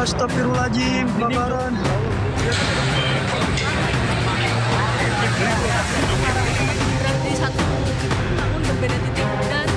Astagfirullahaladzim, kebakaran. Di satu tahun berbeda titik dan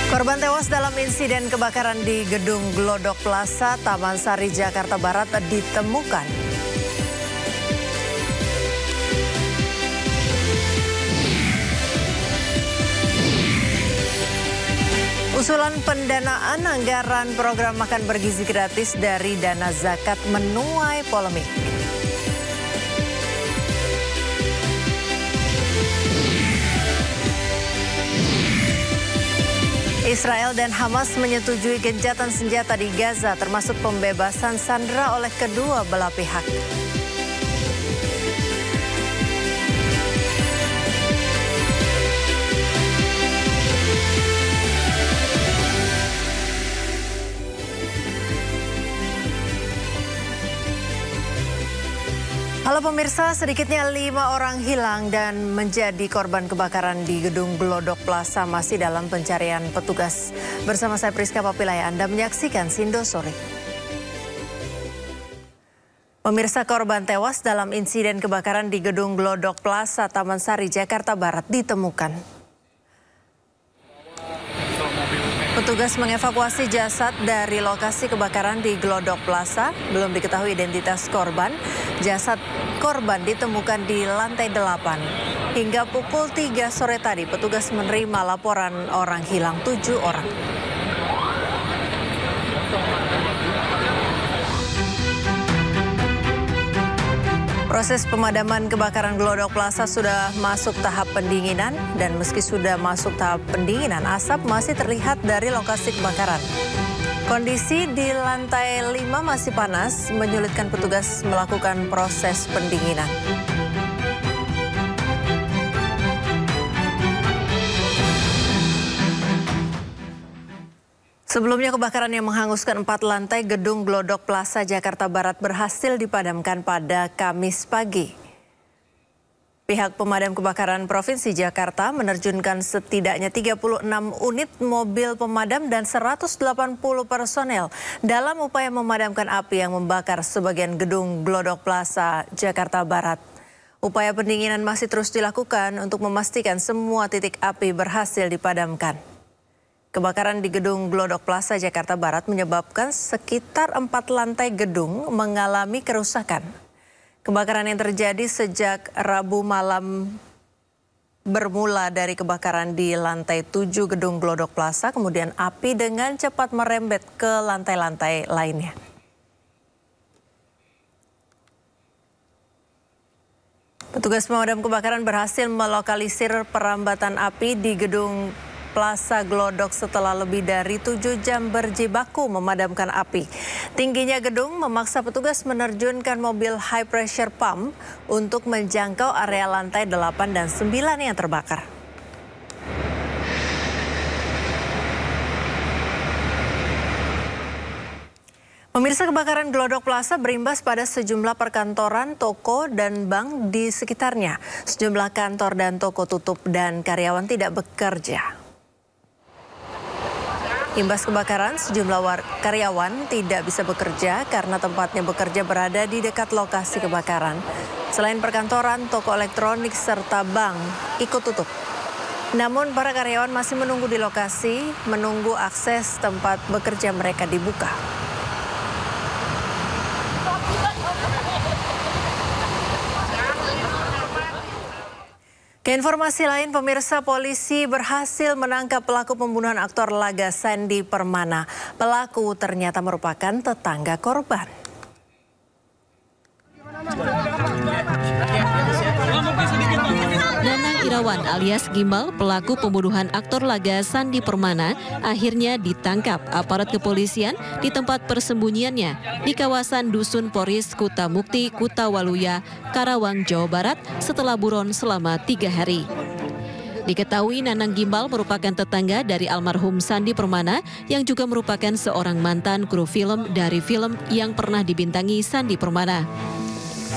korban tewas dalam insiden kebakaran di Gedung Glodok Plaza, Taman Sari, Jakarta Barat ditemukan. Usulan pendanaan anggaran program makan bergizi gratis dari dana zakat menuai polemik. Israel dan Hamas menyetujui gencatan senjata di Gaza, termasuk pembebasan sandera oleh kedua belah pihak. Halo pemirsa, sedikitnya 5 orang hilang dan menjadi korban kebakaran di Gedung Glodok Plaza masih dalam pencarian petugas. Bersama saya Priska Papilaya, Anda menyaksikan Sindo Sore. Pemirsa, korban tewas dalam insiden kebakaran di Gedung Glodok Plaza, Taman Sari, Jakarta Barat ditemukan. Petugas mengevakuasi jasad dari lokasi kebakaran di Glodok Plaza. Belum diketahui identitas korban. Jasad korban ditemukan di lantai 8. Hingga pukul 3 sore tadi, petugas menerima laporan orang hilang 7 orang. Proses pemadaman kebakaran Glodok Plaza sudah masuk tahap pendinginan dan meski sudah masuk tahap pendinginan, asap masih terlihat dari lokasi kebakaran. Kondisi di lantai 5 masih panas, menyulitkan petugas melakukan proses pendinginan. Sebelumnya kebakaran yang menghanguskan 4 lantai Gedung Glodok Plaza, Jakarta Barat berhasil dipadamkan pada Kamis pagi. Pihak pemadam kebakaran Provinsi Jakarta menerjunkan setidaknya 36 unit mobil pemadam dan 180 personel dalam upaya memadamkan api yang membakar sebagian Gedung Glodok Plaza, Jakarta Barat. Upaya pendinginan masih terus dilakukan untuk memastikan semua titik api berhasil dipadamkan. Kebakaran di Gedung Glodok Plaza, Jakarta Barat menyebabkan sekitar 4 lantai gedung mengalami kerusakan. Kebakaran yang terjadi sejak Rabu malam bermula dari kebakaran di lantai 7 Gedung Glodok Plaza, kemudian api dengan cepat merembet ke lantai-lantai lainnya. Petugas pemadam kebakaran berhasil melokalisir perambatan api di Gedung Plaza Glodok setelah lebih dari 7 jam berjibaku memadamkan api. Tingginya gedung memaksa petugas menerjunkan mobil high pressure pump untuk menjangkau area lantai 8 dan 9 yang terbakar. Pemirsa, kebakaran Glodok Plaza berimbas pada sejumlah perkantoran, toko, dan bank di sekitarnya. Sejumlah kantor dan toko tutup dan karyawan tidak bekerja. Imbas kebakaran, sejumlah karyawan tidak bisa bekerja karena tempatnya bekerja berada di dekat lokasi kebakaran. Selain perkantoran, toko elektronik serta bank ikut tutup. Namun para karyawan masih menunggu di lokasi, menunggu akses tempat bekerja mereka dibuka. Ke informasi lain, pemirsa, polisi berhasil menangkap pelaku pembunuhan aktor laga Sandy Permana. Pelaku ternyata merupakan tetangga korban. Nanang Irawan alias Gimbal, pelaku pembunuhan aktor laga Sandy Permana, akhirnya ditangkap aparat kepolisian di tempat persembunyiannya di kawasan Dusun Poris, Kutamukti, Kutawaluya, Karawang, Jawa Barat setelah buron selama 3 hari. Diketahui Nanang Gimbal merupakan tetangga dari almarhum Sandy Permana yang juga merupakan seorang mantan kru film dari film yang pernah dibintangi Sandy Permana.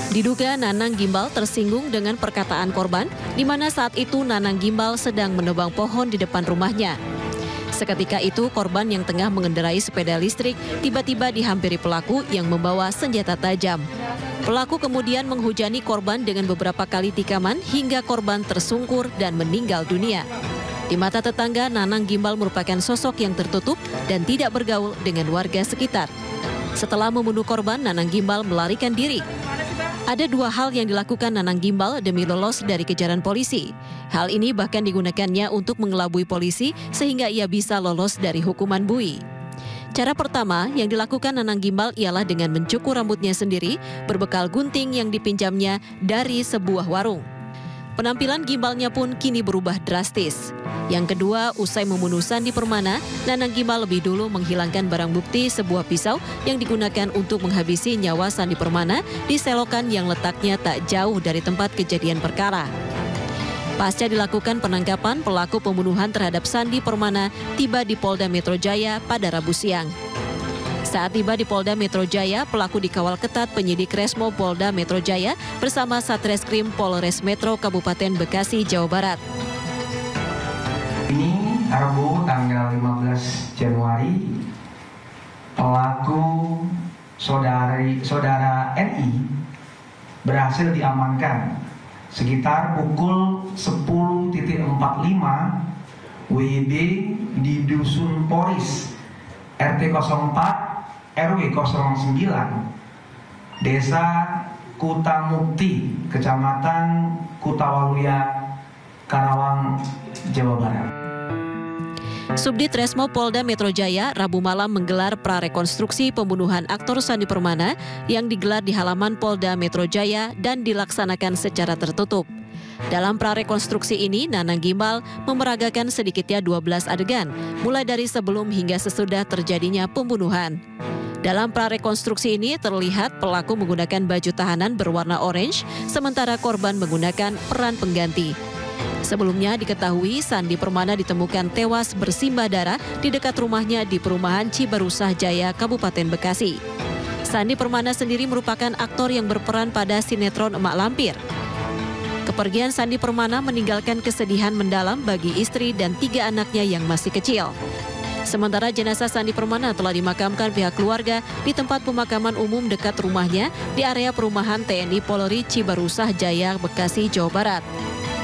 Diduga Nanang Gimbal tersinggung dengan perkataan korban, di mana saat itu Nanang Gimbal sedang menebang pohon di depan rumahnya. Seketika itu korban yang tengah mengendarai sepeda listrik tiba-tiba dihampiri pelaku yang membawa senjata tajam. Pelaku kemudian menghujani korban dengan beberapa kali tikaman hingga korban tersungkur dan meninggal dunia. Di mata tetangga, Nanang Gimbal merupakan sosok yang tertutup dan tidak bergaul dengan warga sekitar. Setelah membunuh korban, Nanang Gimbal melarikan diri. Ada 2 hal yang dilakukan Nanang Gimbal demi lolos dari kejaran polisi. Hal ini bahkan digunakannya untuk mengelabui polisi sehingga ia bisa lolos dari hukuman bui. Cara pertama yang dilakukan Nanang Gimbal ialah dengan mencukur rambutnya sendiri berbekal gunting yang dipinjamnya dari sebuah warung. Penampilan Gimbalnya pun kini berubah drastis. Yang kedua, usai membunuh Sandy Permana, Nanang Gimbal lebih dulu menghilangkan barang bukti sebuah pisau yang digunakan untuk menghabisi nyawa Sandy Permana di selokan yang letaknya tak jauh dari tempat kejadian perkara. Pasca dilakukan penangkapan, pelaku pembunuhan terhadap Sandy Permana tiba di Polda Metro Jaya pada Rabu siang. Saat tiba di Polda Metro Jaya, pelaku dikawal ketat penyidik Resmo Polda Metro Jaya bersama Satreskrim Polres Metro Kabupaten Bekasi, Jawa Barat. Ini Rabu tanggal 15 Januari, pelaku saudara NI berhasil diamankan sekitar pukul 10.45 WIB di Dusun Poris, RT 04 RW 09, Desa Kutamukti, Kecamatan Kutawaluya, Karawang, Jawa Barat. Subdit Resmo Polda Metro Jaya Rabu malam menggelar prarekonstruksi pembunuhan aktor Sandy Permana yang digelar di halaman Polda Metro Jaya dan dilaksanakan secara tertutup. Dalam prarekonstruksi ini, Nanang Gimbal memeragakan sedikitnya 12 adegan, mulai dari sebelum hingga sesudah terjadinya pembunuhan. Dalam prarekonstruksi ini terlihat pelaku menggunakan baju tahanan berwarna orange, sementara korban menggunakan peran pengganti. Sebelumnya diketahui Sandy Permana ditemukan tewas bersimbah darah di dekat rumahnya di perumahan Cibarusah Jaya, Kabupaten Bekasi. Sandy Permana sendiri merupakan aktor yang berperan pada sinetron Emak Lampir. Kepergian Sandy Permana meninggalkan kesedihan mendalam bagi istri dan 3 anaknya yang masih kecil. Sementara jenazah Sandy Permana telah dimakamkan pihak keluarga di tempat pemakaman umum dekat rumahnya di area perumahan TNI Polri Cibarusah Jaya, Bekasi, Jawa Barat.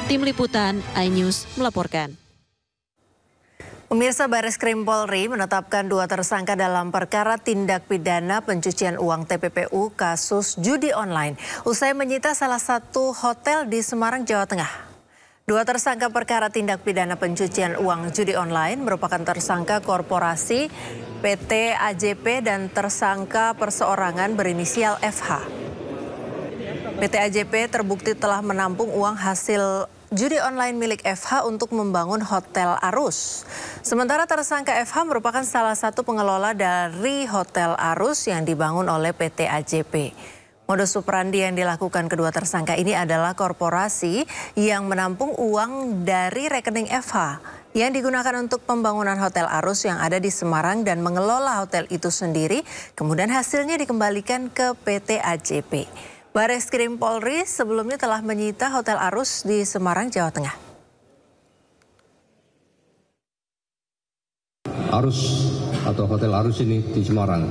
Tim Liputan iNews melaporkan. Pemirsa, Bareskrim Polri menetapkan 2 tersangka dalam perkara tindak pidana pencucian uang TPPU kasus judi online usai menyita salah satu hotel di Semarang, Jawa Tengah. 2 tersangka perkara tindak pidana pencucian uang judi online merupakan tersangka korporasi PT AJP dan tersangka perseorangan berinisial FH. PT AJP terbukti telah menampung uang hasil judi online milik FH untuk membangun Hotel Arus. Sementara tersangka FH merupakan salah satu pengelola dari Hotel Arus yang dibangun oleh PT AJP. Modus operandi yang dilakukan kedua tersangka ini adalah korporasi yang menampung uang dari rekening FH yang digunakan untuk pembangunan Hotel Arus yang ada di Semarang dan mengelola hotel itu sendiri, kemudian hasilnya dikembalikan ke PT AJP. Bareskrim Polri sebelumnya telah menyita Hotel Arus di Semarang, Jawa Tengah. Arus atau Hotel Arus ini di Semarang.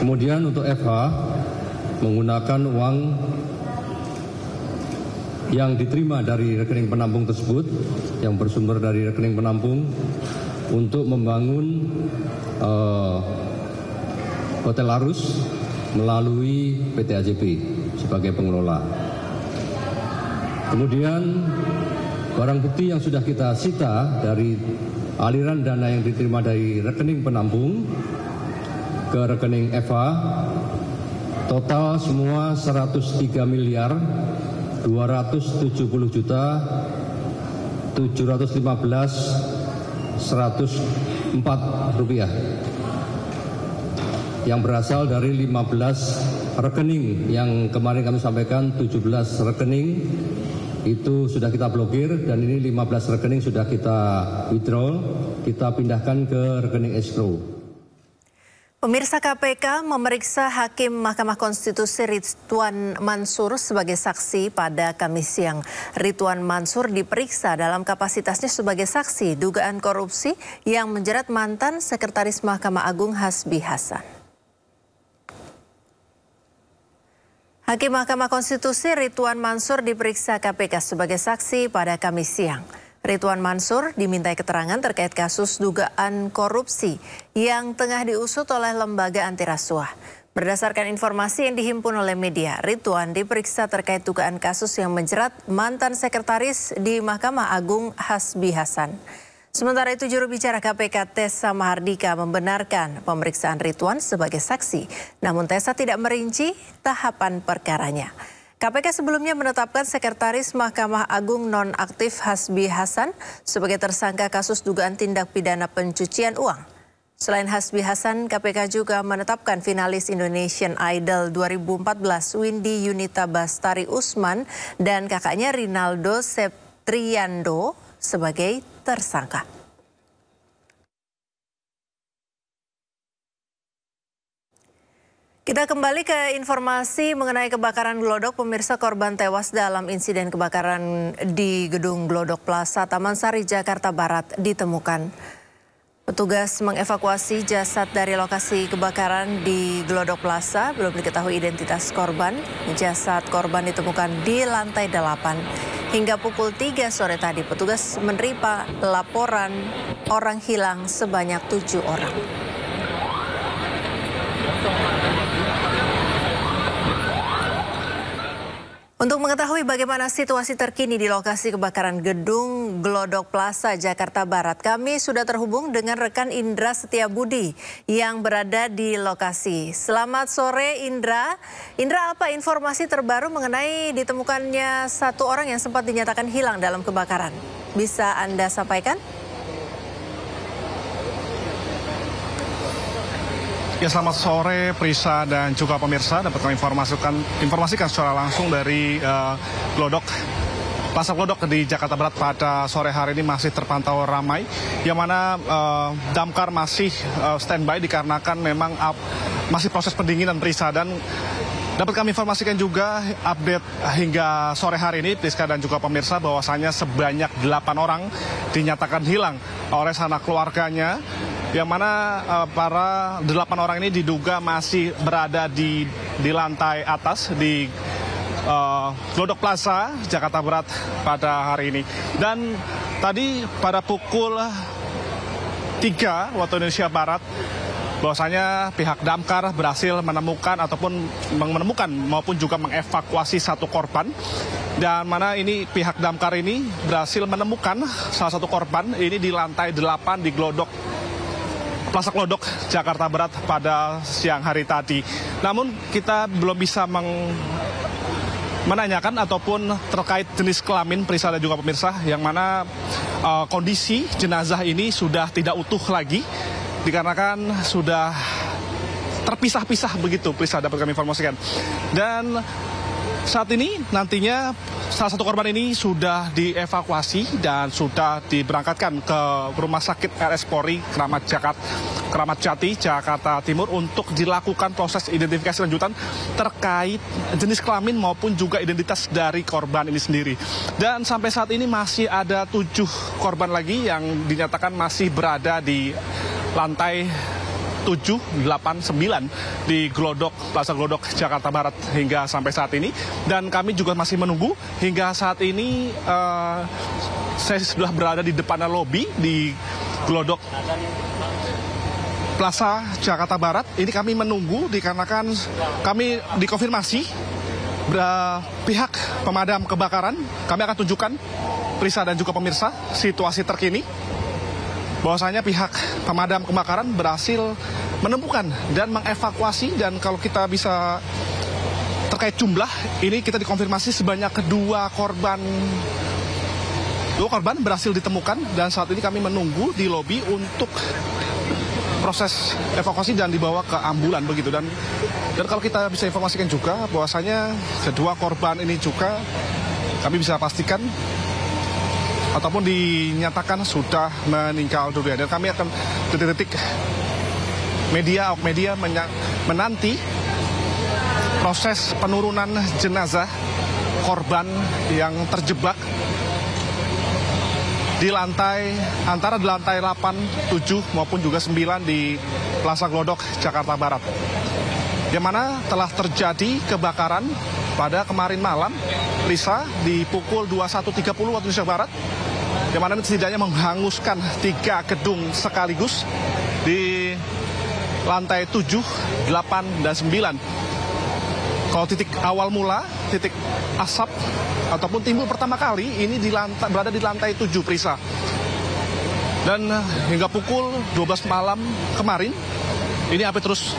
Kemudian untuk FH menggunakan uang yang diterima dari rekening penampung tersebut, yang bersumber dari rekening penampung, untuk membangun Hotel Arus melalui PT AJB sebagai pengelola. Kemudian barang bukti yang sudah kita sita dari aliran dana yang diterima dari rekening penampung ke rekening FH, total semua 103 miliar 270 juta 715.104 rupiah yang berasal dari 15 rekening yang kemarin kami sampaikan. 17 rekening itu sudah kita blokir dan ini 15 rekening sudah kita withdraw, kita pindahkan ke rekening escrow. Pemirsa, KPK memeriksa Hakim Mahkamah Konstitusi Ridwan Mansur sebagai saksi pada Kamis siang. Ridwan Mansur diperiksa dalam kapasitasnya sebagai saksi dugaan korupsi yang menjerat mantan Sekretaris Mahkamah Agung Hasbi Hasan. Hakim Mahkamah Konstitusi Ridwan Mansur diperiksa KPK sebagai saksi pada Kamis siang. Ridwan Mansur dimintai keterangan terkait kasus dugaan korupsi yang tengah diusut oleh lembaga anti rasuah. Berdasarkan informasi yang dihimpun oleh media, Ridwan diperiksa terkait dugaan kasus yang menjerat mantan sekretaris di Mahkamah Agung Hasbi Hasan. Sementara itu, juru bicara KPK Tessa Mahardika membenarkan pemeriksaan Ridwan sebagai saksi. Namun Tessa tidak merinci tahapan perkaranya. KPK sebelumnya menetapkan Sekretaris Mahkamah Agung nonaktif Hasbi Hasan sebagai tersangka kasus dugaan tindak pidana pencucian uang. Selain Hasbi Hasan, KPK juga menetapkan finalis Indonesian Idol 2014 Windy Yunita Bastari Usman dan kakaknya Rinaldo Septriando sebagai tersangka. Kita kembali ke informasi mengenai kebakaran Glodok. Pemirsa, korban tewas dalam insiden kebakaran di gedung Glodok Plaza Taman Sari, Jakarta Barat ditemukan. Petugas mengevakuasi jasad dari lokasi kebakaran di Glodok Plaza. Belum diketahui identitas korban. Jasad korban ditemukan di lantai 8. Hingga pukul 3 sore tadi, petugas menerima laporan orang hilang sebanyak 7 orang. Untuk mengetahui bagaimana situasi terkini di lokasi kebakaran gedung Glodok Plaza, Jakarta Barat, kami sudah terhubung dengan rekan Indra Setiabudi yang berada di lokasi. Selamat sore, Indra. Indra, apa informasi terbaru mengenai ditemukannya satu orang yang sempat dinyatakan hilang dalam kebakaran? Bisa Anda sampaikan? Ya, selamat sore Prisa dan juga pemirsa. Dapat kami informasikan secara langsung dari Glodok. Plaza Glodok di Jakarta Barat pada sore hari ini masih terpantau ramai, yang mana damkar masih standby dikarenakan memang masih proses pendinginan, Prisa. Dan dapat kami informasikan juga update hingga sore hari ini, Priska dan juga pemirsa, bahwasanya sebanyak 8 orang dinyatakan hilang oleh sanak keluarganya, yang mana para 8 orang ini diduga masih berada di lantai atas di Glodok Plaza, Jakarta Barat pada hari ini. Dan tadi pada pukul 3 waktu Indonesia Barat, bahwasanya pihak damkar berhasil menemukan maupun juga mengevakuasi satu korban, dan mana ini pihak damkar ini berhasil menemukan salah satu korban ini di lantai 8 di Plaza Glodok, Jakarta Barat pada siang hari tadi. Namun kita belum bisa menanyakan ataupun terkait jenis kelamin, Prisa dan juga pemirsa, yang mana kondisi jenazah ini sudah tidak utuh lagi dikarenakan sudah terpisah-pisah begitu, Prisa, dapat kami informasikan. Dan Saat ini nantinya salah satu korban ini sudah dievakuasi dan sudah diberangkatkan ke Rumah Sakit RS Polri Kramat Jati, Jakarta Timur untuk dilakukan proses identifikasi lanjutan terkait jenis kelamin maupun juga identitas dari korban ini sendiri. Dan sampai saat ini masih ada 7 korban lagi yang dinyatakan masih berada di lantai 7, 8, 9 di Plaza Glodok, Jakarta Barat hingga sampai saat ini. Dan kami juga masih menunggu hingga saat ini saya sudah berada di depan lobi di Glodok Plaza Jakarta Barat. Ini kami menunggu dikarenakan kami dikonfirmasi pihak pemadam kebakaran. Kami akan tunjukkan Prisa dan juga pemirsa situasi terkini bahwasanya pihak pemadam kebakaran berhasil menemukan dan mengevakuasi, dan kalau kita bisa terkait jumlah ini kita dikonfirmasi sebanyak 2 korban berhasil ditemukan, dan saat ini kami menunggu di lobi untuk proses evakuasi dan dibawa ke ambulan begitu. Dan kalau kita bisa informasikan juga bahwasanya kedua korban ini juga kami bisa pastikan ataupun dinyatakan sudah meninggal dunia. Dan kami akan detik-detik media menanti proses penurunan jenazah korban yang terjebak di lantai antara di lantai 8, 7 maupun juga 9 di Plaza Glodok, Jakarta Barat. Yang mana telah terjadi kebakaran pada kemarin malam, Risa, di pukul 21.30 waktu Indonesia Barat, yang mana setidaknya menghanguskan 3 gedung sekaligus di lantai 7, 8, dan 9. Kalau titik awal mula, titik asap ataupun timbul pertama kali ini berada di lantai 7, Prisa. Dan hingga pukul 12 malam kemarin, ini api terus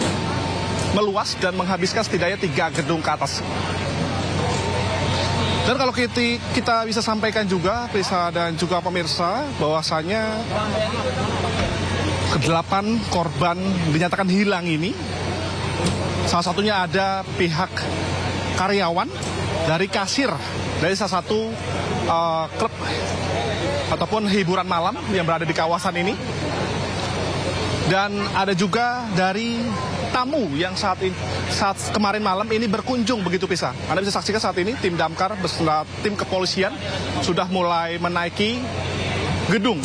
meluas dan menghabiskan setidaknya 3 gedung ke atas. Dan kalau kita bisa sampaikan juga, Prisa dan juga pemirsa, bahwasanya ke-8 korban dinyatakan hilang ini, salah satunya ada pihak karyawan dari kasir dari salah satu klub ataupun hiburan malam yang berada di kawasan ini. Dan ada juga dari tamu yang saat kemarin malam ini berkunjung begitu, Prisa. Anda bisa saksikan saat ini tim damkar beserta tim kepolisian sudah mulai menaiki gedung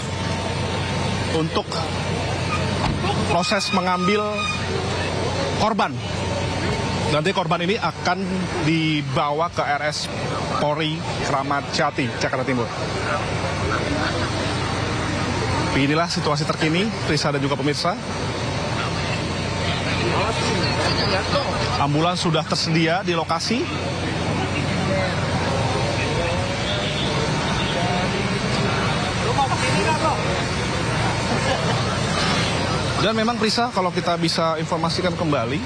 untuk proses mengambil korban. Nanti korban ini akan dibawa ke RS Polri Kramat Jati, Jakarta Timur. Inilah situasi terkini, Risa dan juga pemirsa. Ambulans sudah tersedia di lokasi. Dan memang, Prisa, kalau kita bisa informasikan kembali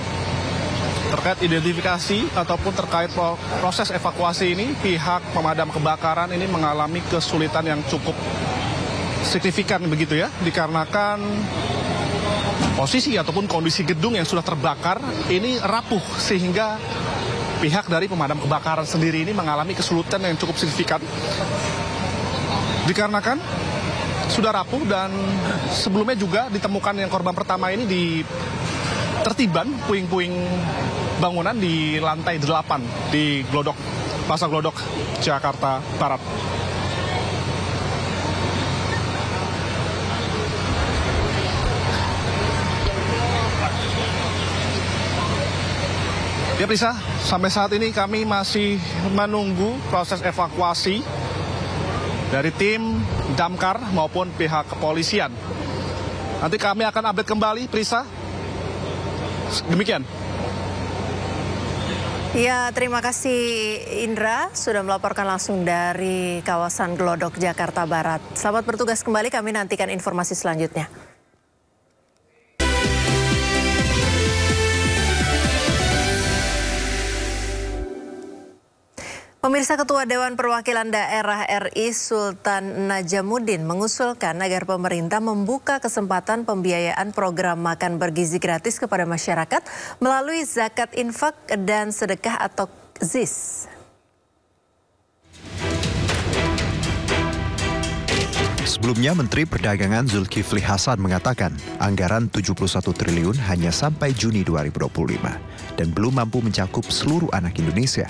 terkait identifikasi ataupun terkait proses evakuasi ini, pihak pemadam kebakaran ini mengalami kesulitan yang cukup signifikan begitu ya, dikarenakan posisi ataupun kondisi gedung yang sudah terbakar ini rapuh, sehingga pihak dari pemadam kebakaran sendiri ini mengalami kesulitan yang cukup signifikan dikarenakan sudah rapuh. Dan sebelumnya juga ditemukan yang korban pertama ini di tertiban puing-puing bangunan di lantai 8 di Plaza Glodok, Jakarta Barat. Ya, Prisa, sampai saat ini kami masih menunggu proses evakuasi dari tim damkar maupun pihak kepolisian. Nanti kami akan update kembali, Prisa. Demikian. Ya, terima kasih Indra sudah melaporkan langsung dari kawasan Glodok, Jakarta Barat. Selamat bertugas kembali, kami nantikan informasi selanjutnya. Pemirsa, Ketua Dewan Perwakilan Daerah RI Sultan Najamuddin mengusulkan agar pemerintah membuka kesempatan pembiayaan program makan bergizi gratis kepada masyarakat melalui zakat infak dan sedekah atau ZIS. Sebelumnya, Menteri Perdagangan Zulkifli Hasan mengatakan anggaran 71 triliun hanya sampai Juni 2025 dan belum mampu mencakup seluruh anak Indonesia.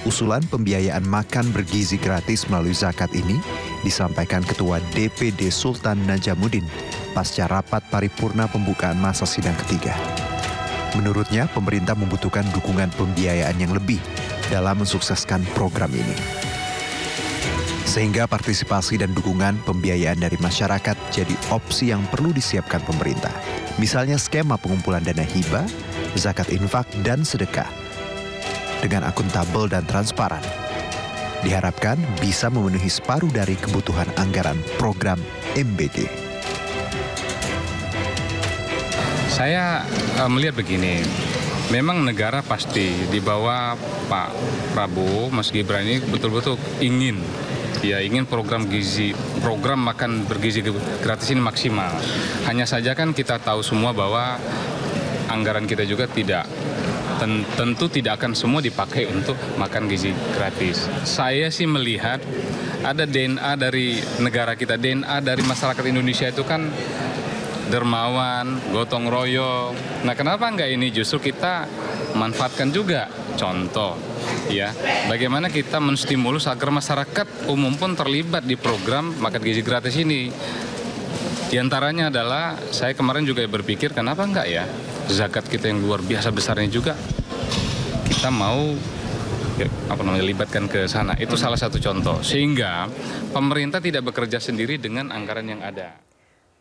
Usulan pembiayaan makan bergizi gratis melalui zakat ini disampaikan Ketua DPD Sultan Najamuddin pasca rapat paripurna pembukaan masa sidang ketiga. Menurutnya, pemerintah membutuhkan dukungan pembiayaan yang lebih dalam mensukseskan program ini. Sehingga partisipasi dan dukungan pembiayaan dari masyarakat jadi opsi yang perlu disiapkan pemerintah. Misalnya skema pengumpulan dana hibah, zakat infak, dan sedekah dengan akuntabel dan transparan. Diharapkan bisa memenuhi separuh dari kebutuhan anggaran program MBG. Saya melihat begini, memang negara pasti di bawah Pak Prabowo, Mas Gibran ini betul-betul ingin program makan bergizi gratis ini maksimal. Hanya saja kan kita tahu semua bahwa anggaran kita juga tentu tidak akan semua dipakai untuk makan gizi gratis. Saya sih melihat ada DNA dari negara kita, DNA dari masyarakat Indonesia itu kan dermawan, gotong royong. Nah, kenapa enggak ini justru kita manfaatkan juga? Contoh, ya, bagaimana kita menstimulus agar masyarakat umum pun terlibat di program makan gizi gratis ini. Di antaranya adalah, saya kemarin juga berpikir, kenapa enggak ya, zakat kita yang luar biasa besarnya juga, kita mau libatkan ke sana. Itu salah satu contoh. Sehingga pemerintah tidak bekerja sendiri dengan anggaran yang ada.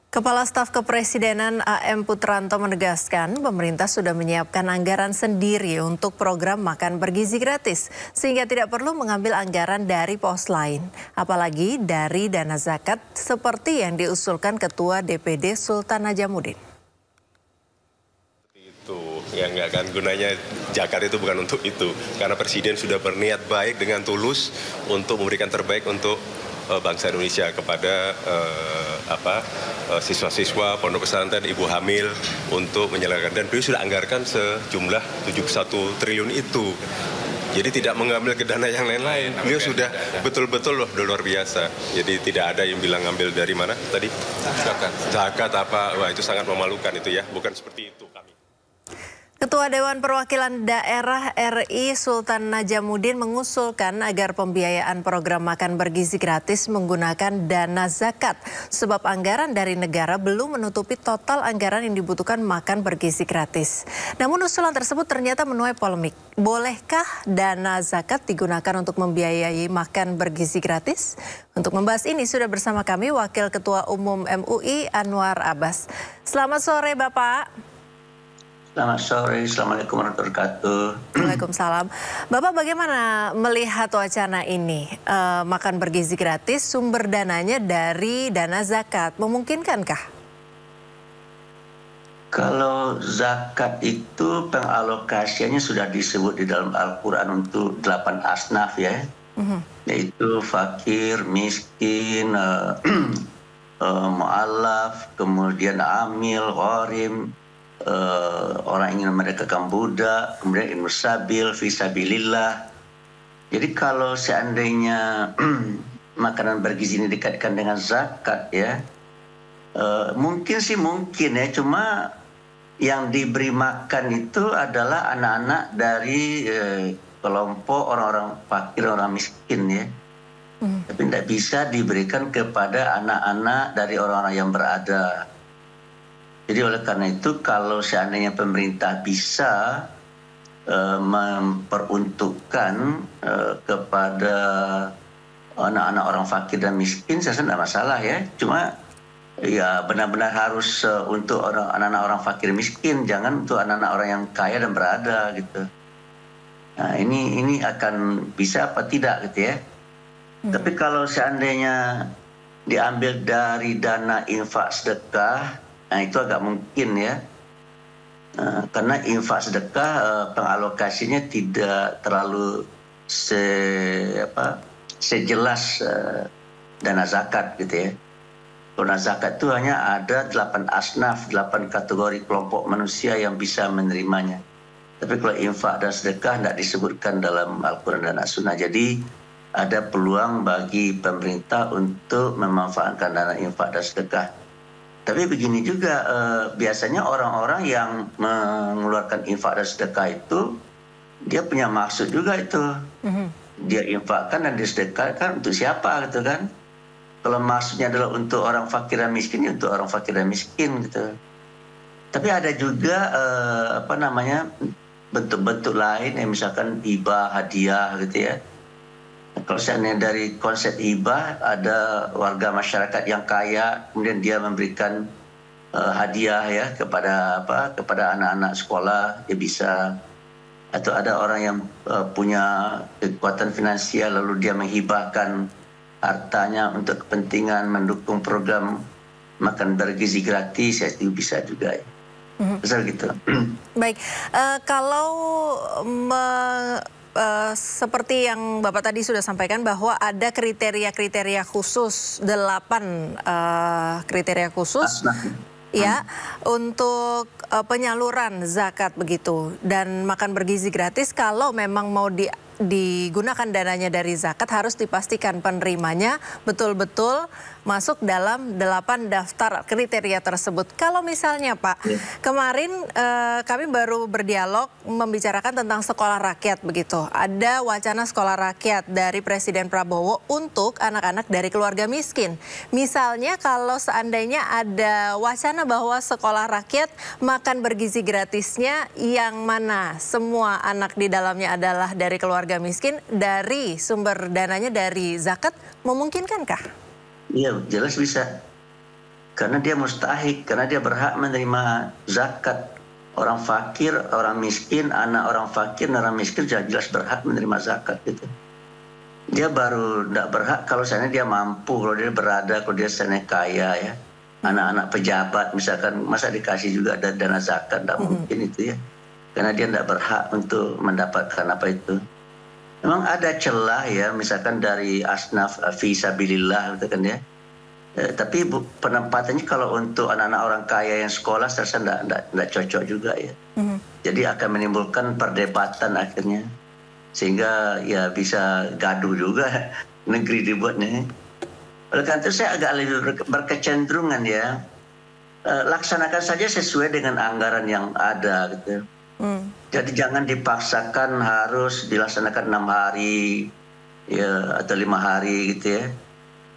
Kepala Staf Kepresidenan AM Putranto menegaskan pemerintah sudah menyiapkan anggaran sendiri untuk program makan bergizi gratis sehingga tidak perlu mengambil anggaran dari pos lain, apalagi dari dana zakat seperti yang diusulkan Ketua DPD Sultan Najamuddin. Itu yang nggak kan gunanya zakat itu bukan untuk itu, karena Presiden sudah berniat baik dengan tulus untuk memberikan terbaik untuk bangsa Indonesia kepada siswa-siswa, pondok pesantren, ibu hamil untuk menyelenggarakan, dan beliau sudah anggarkan sejumlah 71 triliun itu. Jadi tidak mengambil ke dana yang lain-lain. Beliau sudah betul-betul luar biasa. Jadi tidak ada yang bilang ngambil dari mana tadi? Zakat apa? Wah, itu sangat memalukan itu ya. Bukan seperti itu kami. Ketua Dewan Perwakilan Daerah RI Sultan Najamuddin mengusulkan agar pembiayaan program makan bergizi gratis menggunakan dana zakat sebab anggaran dari negara belum menutupi total anggaran yang dibutuhkan makan bergizi gratis. Namun usulan tersebut ternyata menuai polemik. Bolehkah dana zakat digunakan untuk membiayai makan bergizi gratis? Untuk membahas ini sudah bersama kami Wakil Ketua Umum MUI Anwar Abbas. Selamat sore Bapak. Selamat sore, Assalamualaikum warahmatullahi wabarakatuh. Waalaikumsalam. Bapak bagaimana melihat wacana ini? Makan bergizi gratis, sumber dananya dari dana zakat, memungkinkankah? Kalau zakat itu pengalokasiannya sudah disebut di dalam Al-Quran untuk 8 asnaf ya. Yaitu fakir, miskin, mu'alaf, kemudian amil, gharim, orang ingin merdekakan budak, kemudian ilmu sabil, fisabilillah. Jadi kalau seandainya makanan bergizi ini dikaitkan dengan zakat ya, mungkin ya, cuma yang diberi makan itu adalah anak-anak dari kelompok orang-orang fakir, orang miskin ya. Tapi tidak bisa diberikan kepada anak-anak dari orang-orang yang berada. Jadi oleh karena itu kalau seandainya pemerintah bisa memperuntukkan kepada anak-anak orang fakir dan miskin, saya rasa tidak masalah ya. Cuma ya benar-benar harus untuk anak-anak orang fakir miskin, jangan untuk anak-anak orang yang kaya dan berada gitu. Nah ini akan bisa apa tidak gitu ya. Tapi kalau seandainya diambil dari dana infak sedekah, nah itu agak mungkin ya, karena infak sedekah pengalokasinya tidak terlalu sejelas dana zakat gitu ya. Dana zakat itu hanya ada 8 asnaf, 8 kategori kelompok manusia yang bisa menerimanya. Tapi kalau infak dan sedekah tidak disebutkan dalam Al-Quran dan As-Sunnah. Jadi ada peluang bagi pemerintah untuk memanfaatkan dana infak dan sedekah. Tapi begini juga, biasanya orang-orang yang mengeluarkan infak dan sedekah itu, dia punya maksud juga itu. Dia infakkan dan disedekahkan untuk siapa gitu kan. Kalau maksudnya adalah untuk orang fakir dan miskin, ya untuk orang fakir dan miskin gitu. Tapi ada juga bentuk-bentuk lain, yang misalkan hibah, hadiah gitu ya. Kalau seandainya dari konsep hibah, ada warga masyarakat yang kaya, kemudian dia memberikan hadiah ya kepada anak-anak sekolah, dia bisa. Atau ada orang yang punya kekuatan finansial, lalu dia menghibahkan hartanya untuk kepentingan mendukung program makan bergizi gratis, ya itu bisa juga ya. Besar gitu. Baik, kalau seperti yang Bapak tadi sudah sampaikan bahwa ada kriteria-kriteria khusus, 8 kriteria khusus ya untuk penyaluran zakat begitu, dan makan bergizi gratis. Kalau memang mau digunakan dananya dari zakat, harus dipastikan penerimanya betul-betul masuk dalam 8 daftar kriteria tersebut. Kalau misalnya Pak, kemarin kami baru berdialog membicarakan tentang sekolah rakyat begitu. Ada wacana sekolah rakyat dari Presiden Prabowo untuk anak-anak dari keluarga miskin. Misalnya kalau seandainya ada wacana bahwa sekolah rakyat makan bergizi gratisnya yang mana semua anak di dalamnya adalah dari keluarga miskin, dari sumber dananya dari zakat, memungkinkankah? Iya, jelas bisa. Karena dia mustahik, karena dia berhak menerima zakat. Orang fakir, orang miskin, anak orang fakir, orang miskin jelas berhak menerima zakat gitu. Dia baru tidak berhak kalau seandainya dia mampu, kalau dia berada, kalau dia seandainya kaya ya. Anak-anak pejabat misalkan, masa dikasih juga ada dana zakat, tidak mungkin itu ya. Karena dia tidak berhak untuk mendapatkan apa itu. Memang ada celah ya, misalkan dari asnaf fisabilillah gitu kan ya. Tapi penempatannya kalau untuk anak-anak orang kaya yang sekolah saya rasa tidak cocok juga ya. Jadi akan menimbulkan perdebatan akhirnya. Sehingga ya bisa gaduh juga negeri dibuatnya. Oleh karena itu saya agak lebih berkecenderungan ya. Laksanakan saja sesuai dengan anggaran yang ada gitu. Jadi jangan dipaksakan harus dilaksanakan 6 hari ya, atau 5 hari gitu ya.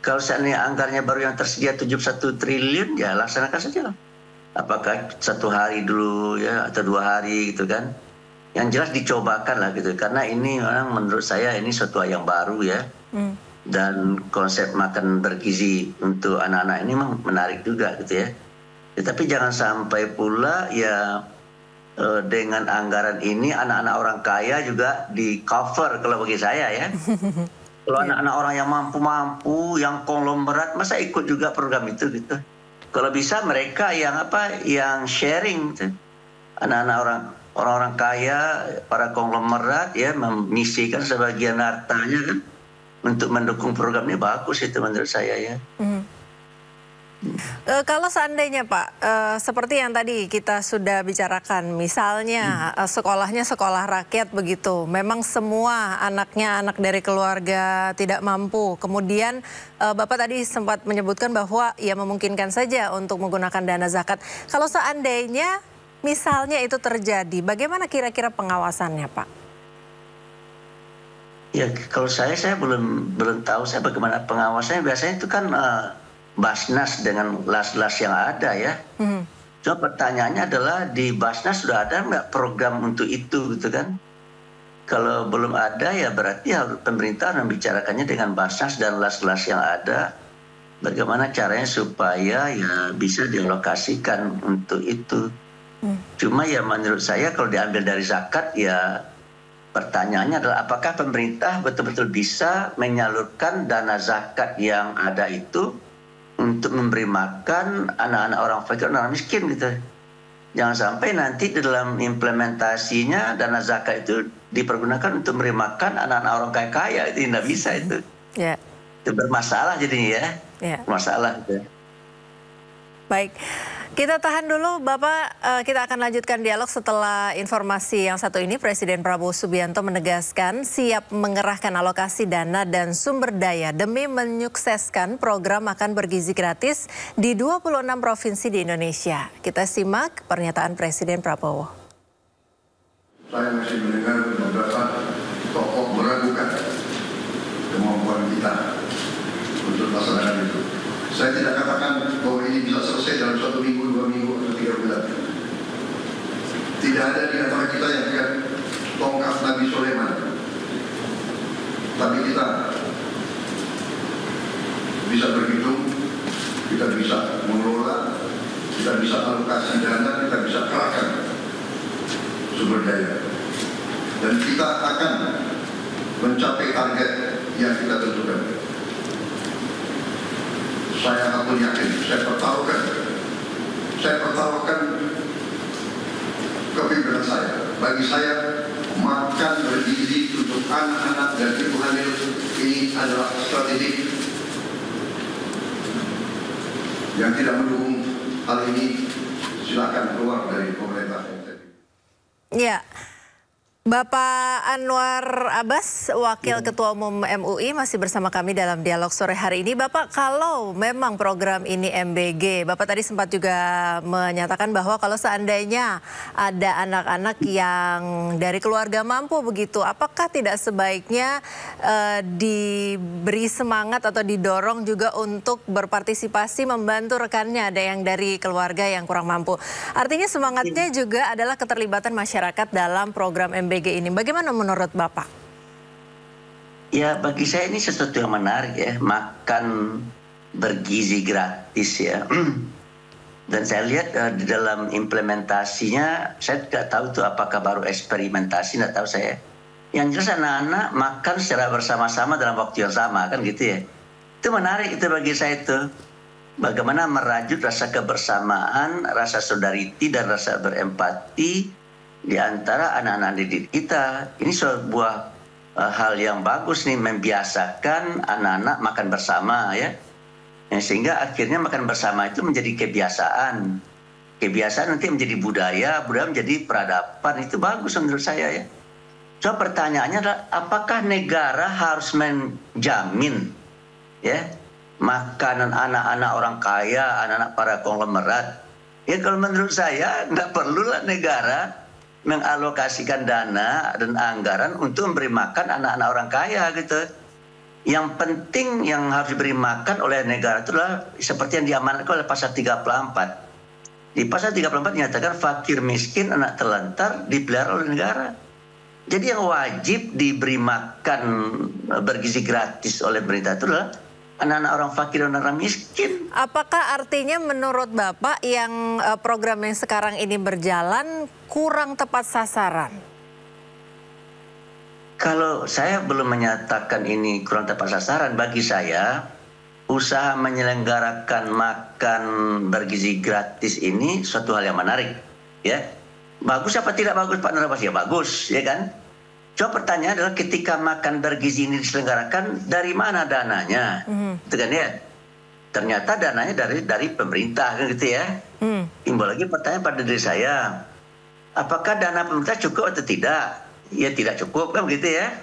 Kalau seandainya anggarannya baru yang tersedia 71 triliun ya laksanakan saja. Apakah 1 hari dulu ya atau 2 hari gitu kan. Yang jelas dicobakan lah gitu. Karena ini memang menurut saya ini suatu yang baru ya. Dan konsep makan bergizi untuk anak-anak ini memang menarik juga gitu ya. Tetapi jangan sampai pula ya dengan anggaran ini anak-anak orang kaya juga di cover kalau bagi saya ya. Kalau anak-anak orang yang mampu-mampu, yang konglomerat, masa ikut juga program itu gitu. Kalau bisa mereka yang sharing gitu. Anak-anak orang-orang kaya, para konglomerat ya memisikan sebagian hartanya kan untuk mendukung program ini, bagus itu menurut saya ya. Kalau seandainya Pak, seperti yang tadi kita sudah bicarakan, misalnya sekolahnya sekolah rakyat begitu, memang semua anaknya anak dari keluarga tidak mampu, kemudian Bapak tadi sempat menyebutkan bahwa ya memungkinkan saja untuk menggunakan dana zakat. Kalau seandainya misalnya itu terjadi, bagaimana kira-kira pengawasannya Pak? Ya kalau saya belum tahu saya bagaimana pengawasannya. Biasanya itu kan Basnas dengan las-las yang ada ya. Cuma pertanyaannya adalah di Basnas sudah ada nggak program untuk itu gitu kan? Kalau belum ada ya berarti harus pemerintah membicarakannya dengan Basnas dan las-las yang ada. Bagaimana caranya supaya ya bisa dialokasikan untuk itu. Cuma ya menurut saya kalau diambil dari zakat ya pertanyaannya adalah apakah pemerintah betul-betul bisa menyalurkan dana zakat yang ada itu untuk memberi makan anak-anak orang fakir, orang miskin gitu. Jangan sampai nanti dalam implementasinya dana zakat itu dipergunakan untuk memberi makan anak-anak orang kaya-kaya, itu tidak bisa itu. Itu bermasalah jadinya ya. Masalah gitu. Baik, Kita tahan dulu Bapak, kita akan lanjutkan dialog setelah informasi yang satu ini. Presiden Prabowo Subianto menegaskan siap mengerahkan alokasi dana dan sumber daya demi menyukseskan program makan bergizi gratis di 26 provinsi di Indonesia. Kita simak pernyataan Presiden Prabowo. Saya masih mendengar beberapa tokoh meragukan kemampuan kita untuk melaksanakan itu. Saya tidak katakan bahwa ini bisa selesai dalam 1 minggu, 2 minggu, atau 3 bulan. Tidak ada di antara kita yang punya tongkat Nabi Sulaiman. Tapi kita bisa berhitung, kita bisa mengelola, kita bisa alokasi dana, kita bisa kerahkan sumber daya. Dan kita akan mencapai target yang kita tentukan. Saya pun yakin, saya pertaruhkan kepimpinan saya. Bagi saya, makan bergizi untuk anak-anak dan ibu hamil ini adalah strategi. Yang tidak mendukung hal ini, silakan keluar dari pemerintah. Ya. Bapak Anwar Abbas, Wakil Ketua Umum MUI masih bersama kami dalam dialog sore hari ini. Bapak, kalau memang program ini MBG, Bapak tadi sempat juga menyatakan bahwa kalau seandainya ada anak-anak yang dari keluarga mampu begitu, apakah tidak sebaiknya diberi semangat atau didorong juga untuk berpartisipasi membantu rekannya, ada yang dari keluarga yang kurang mampu. Artinya semangatnya juga adalah keterlibatan masyarakat dalam program MBG ini. Bagaimana menurut Bapak? Ya, bagi saya ini sesuatu yang menarik ya, makan bergizi gratis ya. Dan saya lihat di dalam implementasinya, saya tidak tahu tuh apakah baru eksperimentasi, tidak tahu saya. Yang jelas anak-anak makan secara bersama-sama dalam waktu yang sama, kan gitu ya. Itu menarik itu bagi saya itu. Bagaimana merajut rasa kebersamaan, rasa solidariti dan rasa berempati di antara anak-anak didik kita. Ini sebuah hal yang bagus nih, membiasakan anak-anak makan bersama ya. Sehingga akhirnya makan bersama itu menjadi kebiasaan. Kebiasaan nanti menjadi budaya, budaya menjadi peradaban. Itu bagus menurut saya ya. So pertanyaannya adalah apakah negara harus menjamin ya makanan anak-anak orang kaya, anak-anak para konglomerat? Ya kalau menurut saya nggak perlulah negara mengalokasikan dana dan anggaran untuk memberi makan anak-anak orang kaya gitu. Yang penting yang harus diberi makan oleh negara itu adalah seperti yang diamanatkan oleh pasal 34. Di pasal 34 dinyatakan fakir miskin anak terlantar dipelihara oleh negara. Jadi yang wajib diberi makan bergizi gratis oleh pemerintah itu adalah anak-anak orang fakir dan orang miskin. Apakah artinya menurut Bapak yang program yang sekarang ini berjalan kurang tepat sasaran? Kalau saya belum menyatakan ini kurang tepat sasaran, bagi saya usaha menyelenggarakan makan bergizi gratis ini suatu hal yang menarik. Ya, bagus apa tidak bagus Pak Nur Abbas? Ya bagus, ya kan? Coba pertanyaan adalah ketika makan bergizi ini diselenggarakan, dari mana dananya? Itu kan ya. Ternyata dananya dari pemerintah kan gitu ya. Timbul lagi pertanyaan pada diri saya, apakah dana pemerintah cukup atau tidak? Ya tidak cukup kan begitu ya.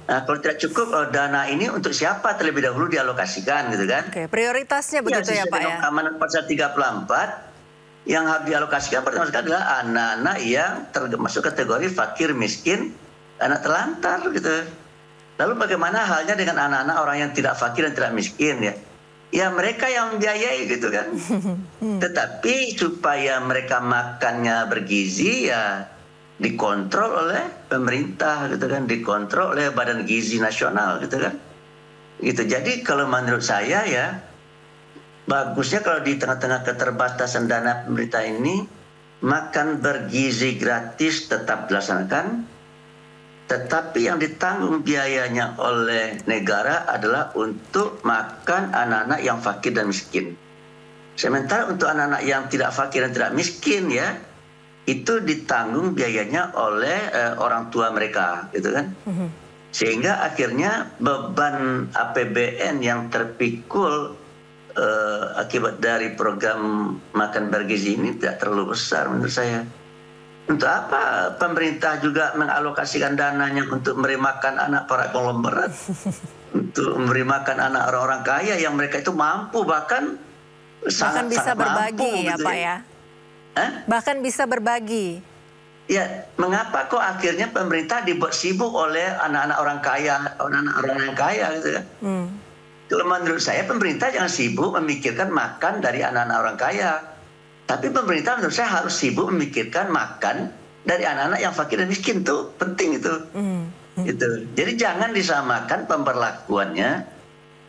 Nah, kalau tidak cukup, dana ini untuk siapa terlebih dahulu dialokasikan gitu kan? Oke, prioritasnya begitu ya Pak ya. Amanat pasal 34 yang harus dialokasikan pertama sekali adalah anak-anak yang termasuk kategori fakir miskin, anak terlantar gitu. Lalu bagaimana halnya dengan anak-anak orang yang tidak fakir dan tidak miskin ya? Ya mereka yang membiayai gitu kan. Tetapi supaya mereka makannya bergizi ya dikontrol oleh pemerintah gitu kan, dikontrol oleh Badan Gizi Nasional gitu kan. Gitu. Jadi kalau menurut saya ya bagusnya kalau di tengah-tengah keterbatasan dana pemerintah ini makan bergizi gratis tetap dilaksanakan. Tetapi yang ditanggung biayanya oleh negara adalah untuk makan anak-anak yang fakir dan miskin. Sementara untuk anak-anak yang tidak fakir dan tidak miskin ya, itu ditanggung biayanya oleh orang tua mereka, gitu kan? Sehingga akhirnya beban APBN yang terpikul akibat dari program makan bergizi ini tidak terlalu besar menurut saya. Untuk apa pemerintah juga mengalokasikan dananya untuk memberi makan anak para konglomerat, untuk memberi makan anak orang-orang kaya yang mereka itu mampu, bahkan sangat bisa berbagi mampu, ya gitu Pak ya? Bahkan bisa berbagi. Ya, mengapa kok akhirnya pemerintah dibuat sibuk oleh anak-anak orang kaya, anak-anak orang yang kaya gitu kan? Kalau menurut saya pemerintah jangan sibuk memikirkan makan dari anak-anak orang kaya. Tapi pemerintah menurut saya harus sibuk memikirkan makan dari anak-anak yang fakir dan miskin, tuh penting itu. Gitu. Jadi jangan disamakan pemberlakuannya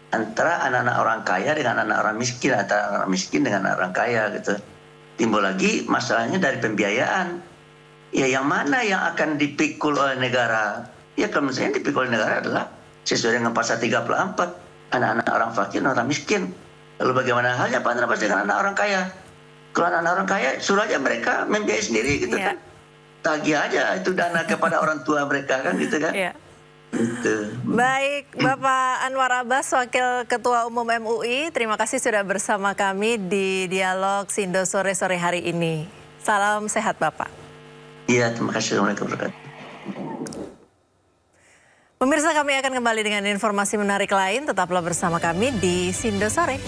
antara anak-anak orang kaya dengan anak orang miskin, antara orang miskin dengan orang kaya gitu. Timbul lagi masalahnya dari pembiayaan. Ya yang mana yang akan dipikul oleh negara? Ya kalau misalnya yang dipikul oleh negara adalah sesuai dengan pasal 34, anak-anak orang fakir dan orang miskin. Lalu bagaimana halnya Pak Andreas dengan anak orang kaya? Kalau anak orang kaya, suruh aja mereka membiayai sendiri gitu kan. Tagih aja itu dana kepada orang tua mereka kan gitu kan. Gitu. Baik, Bapak Anwar Abbas, Wakil Ketua Umum MUI, terima kasih sudah bersama kami di Dialog Sindo sore-sore hari ini. Salam sehat Bapak. Iya, terima kasih. Assalamualaikum warahmatullahi wabarakatuh. Pemirsa, kami akan kembali dengan informasi menarik lain. Tetaplah bersama kami di Sindo Sore.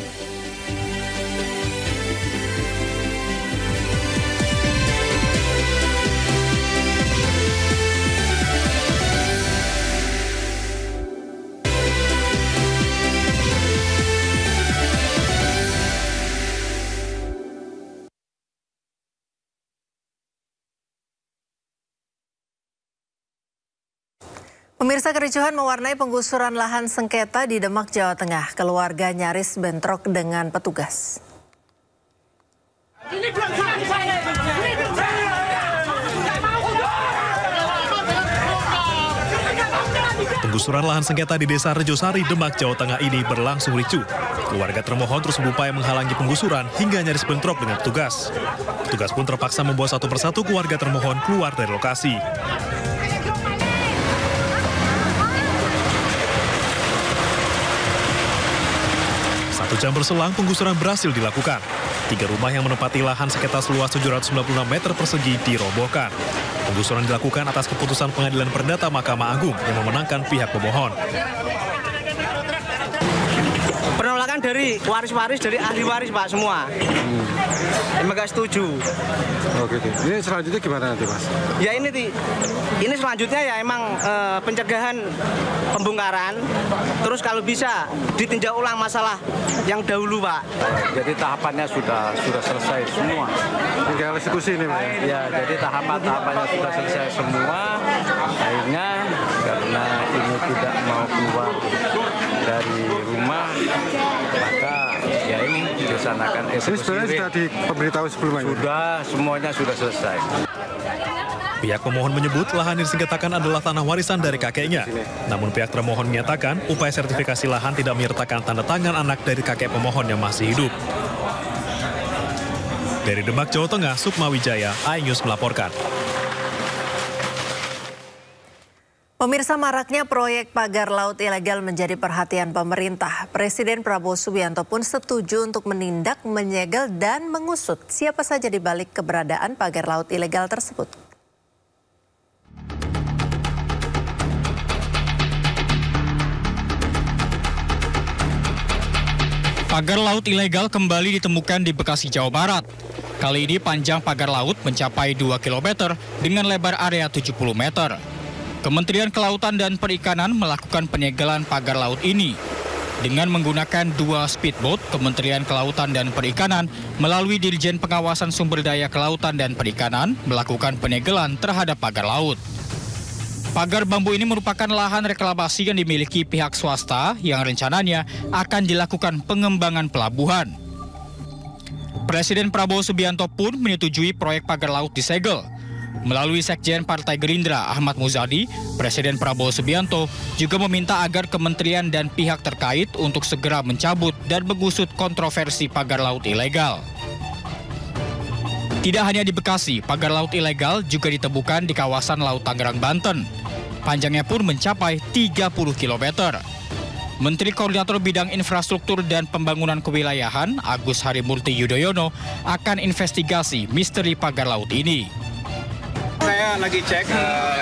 Pemirsa, kericuhan mewarnai penggusuran lahan sengketa di Demak, Jawa Tengah. Keluarga nyaris bentrok dengan petugas. Penggusuran lahan sengketa di Desa Rejosari, Demak, Jawa Tengah ini berlangsung ricuh. Keluarga termohon terus berupaya menghalangi penggusuran hingga nyaris bentrok dengan petugas. Petugas pun terpaksa membawa satu persatu keluarga termohon keluar dari lokasi. 1 jam berselang, penggusuran berhasil dilakukan. 3 rumah yang menempati lahan sengketa seluas 796 meter persegi dirobohkan. Penggusuran dilakukan atas keputusan Pengadilan Perdata Mahkamah Agung yang memenangkan pihak pemohon. Penolakan dari waris-waris, dari ahli waris Pak semua. Emang gak setuju. Oke. Ini selanjutnya gimana nanti Mas? Ya ini selanjutnya ya emang pencegahan pembongkaran. Terus kalau bisa ditinjau ulang masalah yang dahulu Pak. Jadi tahapannya sudah selesai semua. Tinggal eksekusi ini Pak. Ya, jadi tahapannya sudah selesai semua. Akhirnya karena ini tidak mau keluar dari rumah, maka ya ini dilaksanakan eksekusi. Ini sebenarnya sudah diberitahu sebelumnya? Sudah, semuanya sudah selesai. Pihak pemohon menyebut lahan yang disengketakan adalah tanah warisan dari kakeknya. Namun pihak termohon menyatakan upaya sertifikasi lahan tidak menyertakan tanda tangan anak dari kakek pemohon yang masih hidup. Dari Demak, Jawa Tengah, Sukma Wijaya, iNews melaporkan. Pemirsa, maraknya proyek pagar laut ilegal menjadi perhatian pemerintah. Presiden Prabowo Subianto pun setuju untuk menindak, menyegel, dan mengusut siapa saja di balik keberadaan pagar laut ilegal tersebut. Pagar laut ilegal kembali ditemukan di Bekasi, Jawa Barat. Kali ini panjang pagar laut mencapai 2 km dengan lebar area 70 meter. Kementerian Kelautan dan Perikanan melakukan penyegelan pagar laut ini. Dengan menggunakan 2 speedboat, Kementerian Kelautan dan Perikanan melalui Dirjen Pengawasan Sumber Daya Kelautan dan Perikanan melakukan penyegelan terhadap pagar laut. Pagar bambu ini merupakan lahan reklamasi yang dimiliki pihak swasta yang rencananya akan dilakukan pengembangan pelabuhan. Presiden Prabowo Subianto pun menyetujui proyek pagar laut disegel. Melalui Sekjen Partai Gerindra Ahmad Muzadi, Presiden Prabowo Subianto juga meminta agar kementerian dan pihak terkait untuk segera mencabut dan mengusut kontroversi pagar laut ilegal. Tidak hanya di Bekasi, pagar laut ilegal juga ditemukan di kawasan Laut Tangerang, Banten. Panjangnya pun mencapai 30 km. Menteri Koordinator Bidang Infrastruktur dan Pembangunan Kewilayahan Agus Harimurti Yudhoyono akan investigasi misteri pagar laut ini. Saya lagi cek,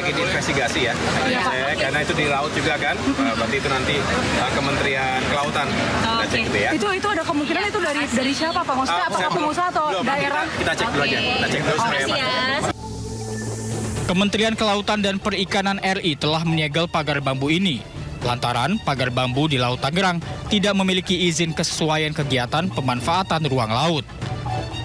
lagi diinvestigasi ya. Cek, karena itu di laut juga kan. Berarti itu nanti Kementerian Kelautan. Kita cek gitu ya. Itu ada kemungkinan itu dari siapa Pak? Maksudnya apakah pengusaha atau daerah? Kita cek dulu aja. Kita cek dulu supaya Kementerian Kelautan dan Perikanan RI telah menyegel pagar bambu ini. Lantaran pagar bambu di Laut Tangerang tidak memiliki izin kesesuaian kegiatan pemanfaatan ruang laut.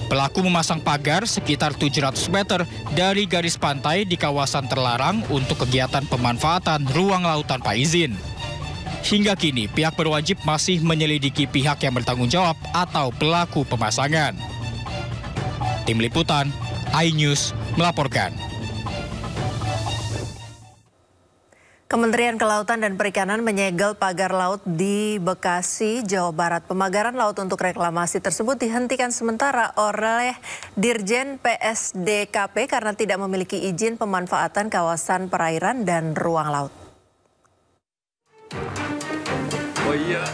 Pelaku memasang pagar sekitar 700 meter dari garis pantai di kawasan terlarang untuk kegiatan pemanfaatan ruang laut tanpa izin. Hingga kini pihak berwajib masih menyelidiki pihak yang bertanggung jawab atau pelaku pemasangan. Tim Liputan, iNews melaporkan. Kementerian Kelautan dan Perikanan menyegel pagar laut di Bekasi, Jawa Barat. Pemagaran laut untuk reklamasi tersebut dihentikan sementara oleh Dirjen PSDKP karena tidak memiliki izin pemanfaatan kawasan perairan dan ruang laut. Oh iya.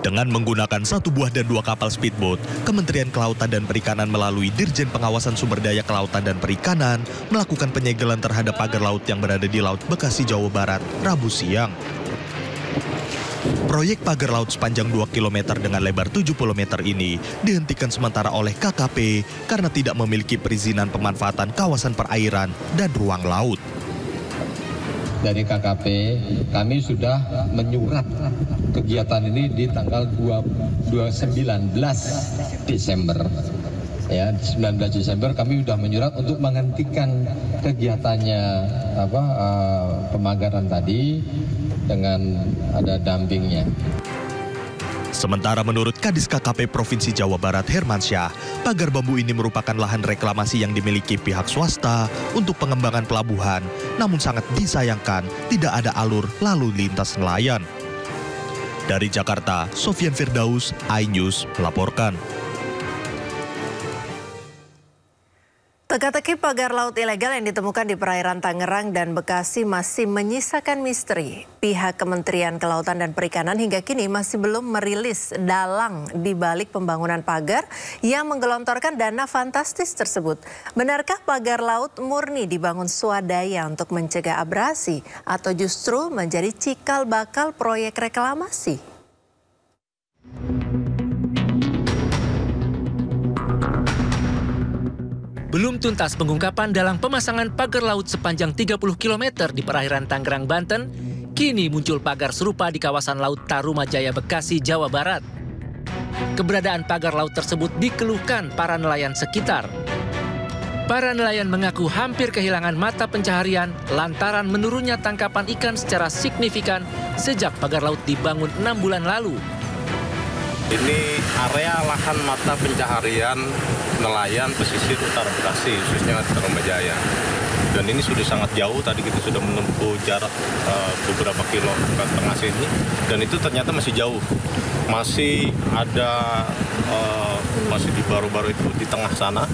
Dengan menggunakan 1 buah dan 2 kapal speedboat, Kementerian Kelautan dan Perikanan melalui Dirjen Pengawasan Sumber Daya Kelautan dan Perikanan melakukan penyegelan terhadap pagar laut yang berada di Laut Bekasi, Jawa Barat, Rabu siang. Proyek pagar laut sepanjang 2 km dengan lebar 70 meter ini dihentikan sementara oleh KKP karena tidak memiliki perizinan pemanfaatan kawasan perairan dan ruang laut. Dari KKP, kami sudah menyurat kegiatan ini di tanggal 19 Desember. Ya, 19 Desember kami sudah menyurat untuk menghentikan kegiatannya pemagaran tadi dengan ada dampingnya. Sementara menurut Kadis KKP Provinsi Jawa Barat Hermansyah, pagar bambu ini merupakan lahan reklamasi yang dimiliki pihak swasta untuk pengembangan pelabuhan, namun sangat disayangkan tidak ada alur lalu lintas nelayan. Dari Jakarta, Sofyan Firdaus, iNews melaporkan. Teka-teki pagar laut ilegal yang ditemukan di perairan Tangerang dan Bekasi masih menyisakan misteri. Pihak Kementerian Kelautan dan Perikanan hingga kini masih belum merilis dalang di balik pembangunan pagar yang menggelontorkan dana fantastis tersebut. Benarkah pagar laut murni dibangun swadaya untuk mencegah abrasi atau justru menjadi cikal bakal proyek reklamasi? Belum tuntas pengungkapan dalam pemasangan pagar laut sepanjang 30 km di perairan Tangerang, Banten, kini muncul pagar serupa di kawasan Laut Tarumajaya, Bekasi, Jawa Barat. Keberadaan pagar laut tersebut dikeluhkan para nelayan sekitar. Para nelayan mengaku hampir kehilangan mata pencaharian lantaran menurunnya tangkapan ikan secara signifikan sejak pagar laut dibangun 6 bulan lalu. Ini area lahan mata pencaharian nelayan pesisir utara Bekasi, khususnya Tarumajaya. Dan ini sudah sangat jauh, tadi kita sudah menempuh jarak beberapa kilo ke tengah sini. Dan itu ternyata masih jauh. Masih ada, masih di baru-baru itu di tengah sana.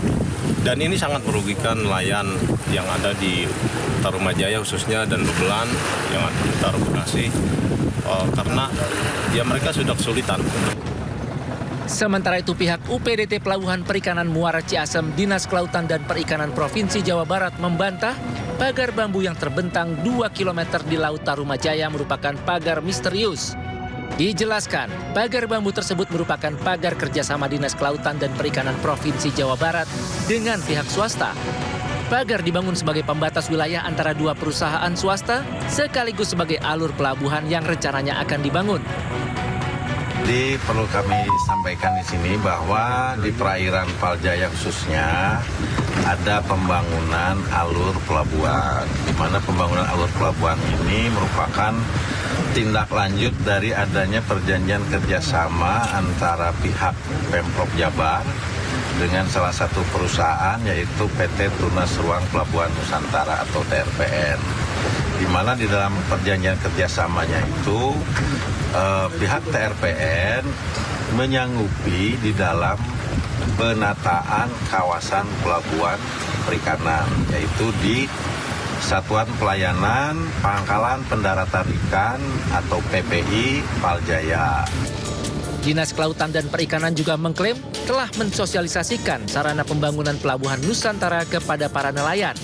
Dan ini sangat merugikan nelayan yang ada di Tarumajaya khususnya dan Bebelan yang ada di utara Bekasi. Karena ya mereka sudah kesulitan. Sementara itu pihak UPDT Pelabuhan Perikanan Muara Ciasem Dinas Kelautan dan Perikanan Provinsi Jawa Barat membantah pagar bambu yang terbentang 2 km di Laut Tarumajaya merupakan pagar misterius. Dijelaskan, pagar bambu tersebut merupakan pagar kerjasama Dinas Kelautan dan Perikanan Provinsi Jawa Barat dengan pihak swasta. Pagar dibangun sebagai pembatas wilayah antara 2 perusahaan swasta sekaligus sebagai alur pelabuhan yang rencananya akan dibangun. Jadi perlu kami sampaikan di sini bahwa di perairan Paljaya khususnya ada pembangunan alur pelabuhan, di mana pembangunan alur pelabuhan ini merupakan tindak lanjut dari adanya perjanjian kerjasama antara pihak Pemprov Jabar dengan salah satu perusahaan yaitu PT Tunas Ruang Pelabuhan Nusantara atau TRPN. Di mana di dalam perjanjian kerjasamanya itu pihak TRPN menyanggupi di dalam penataan kawasan pelabuhan perikanan, yaitu di Satuan Pelayanan Pangkalan Pendaratan Ikan atau PPI Paljaya. Dinas Kelautan dan Perikanan juga mengklaim telah mensosialisasikan sarana pembangunan pelabuhan Nusantara kepada para nelayan.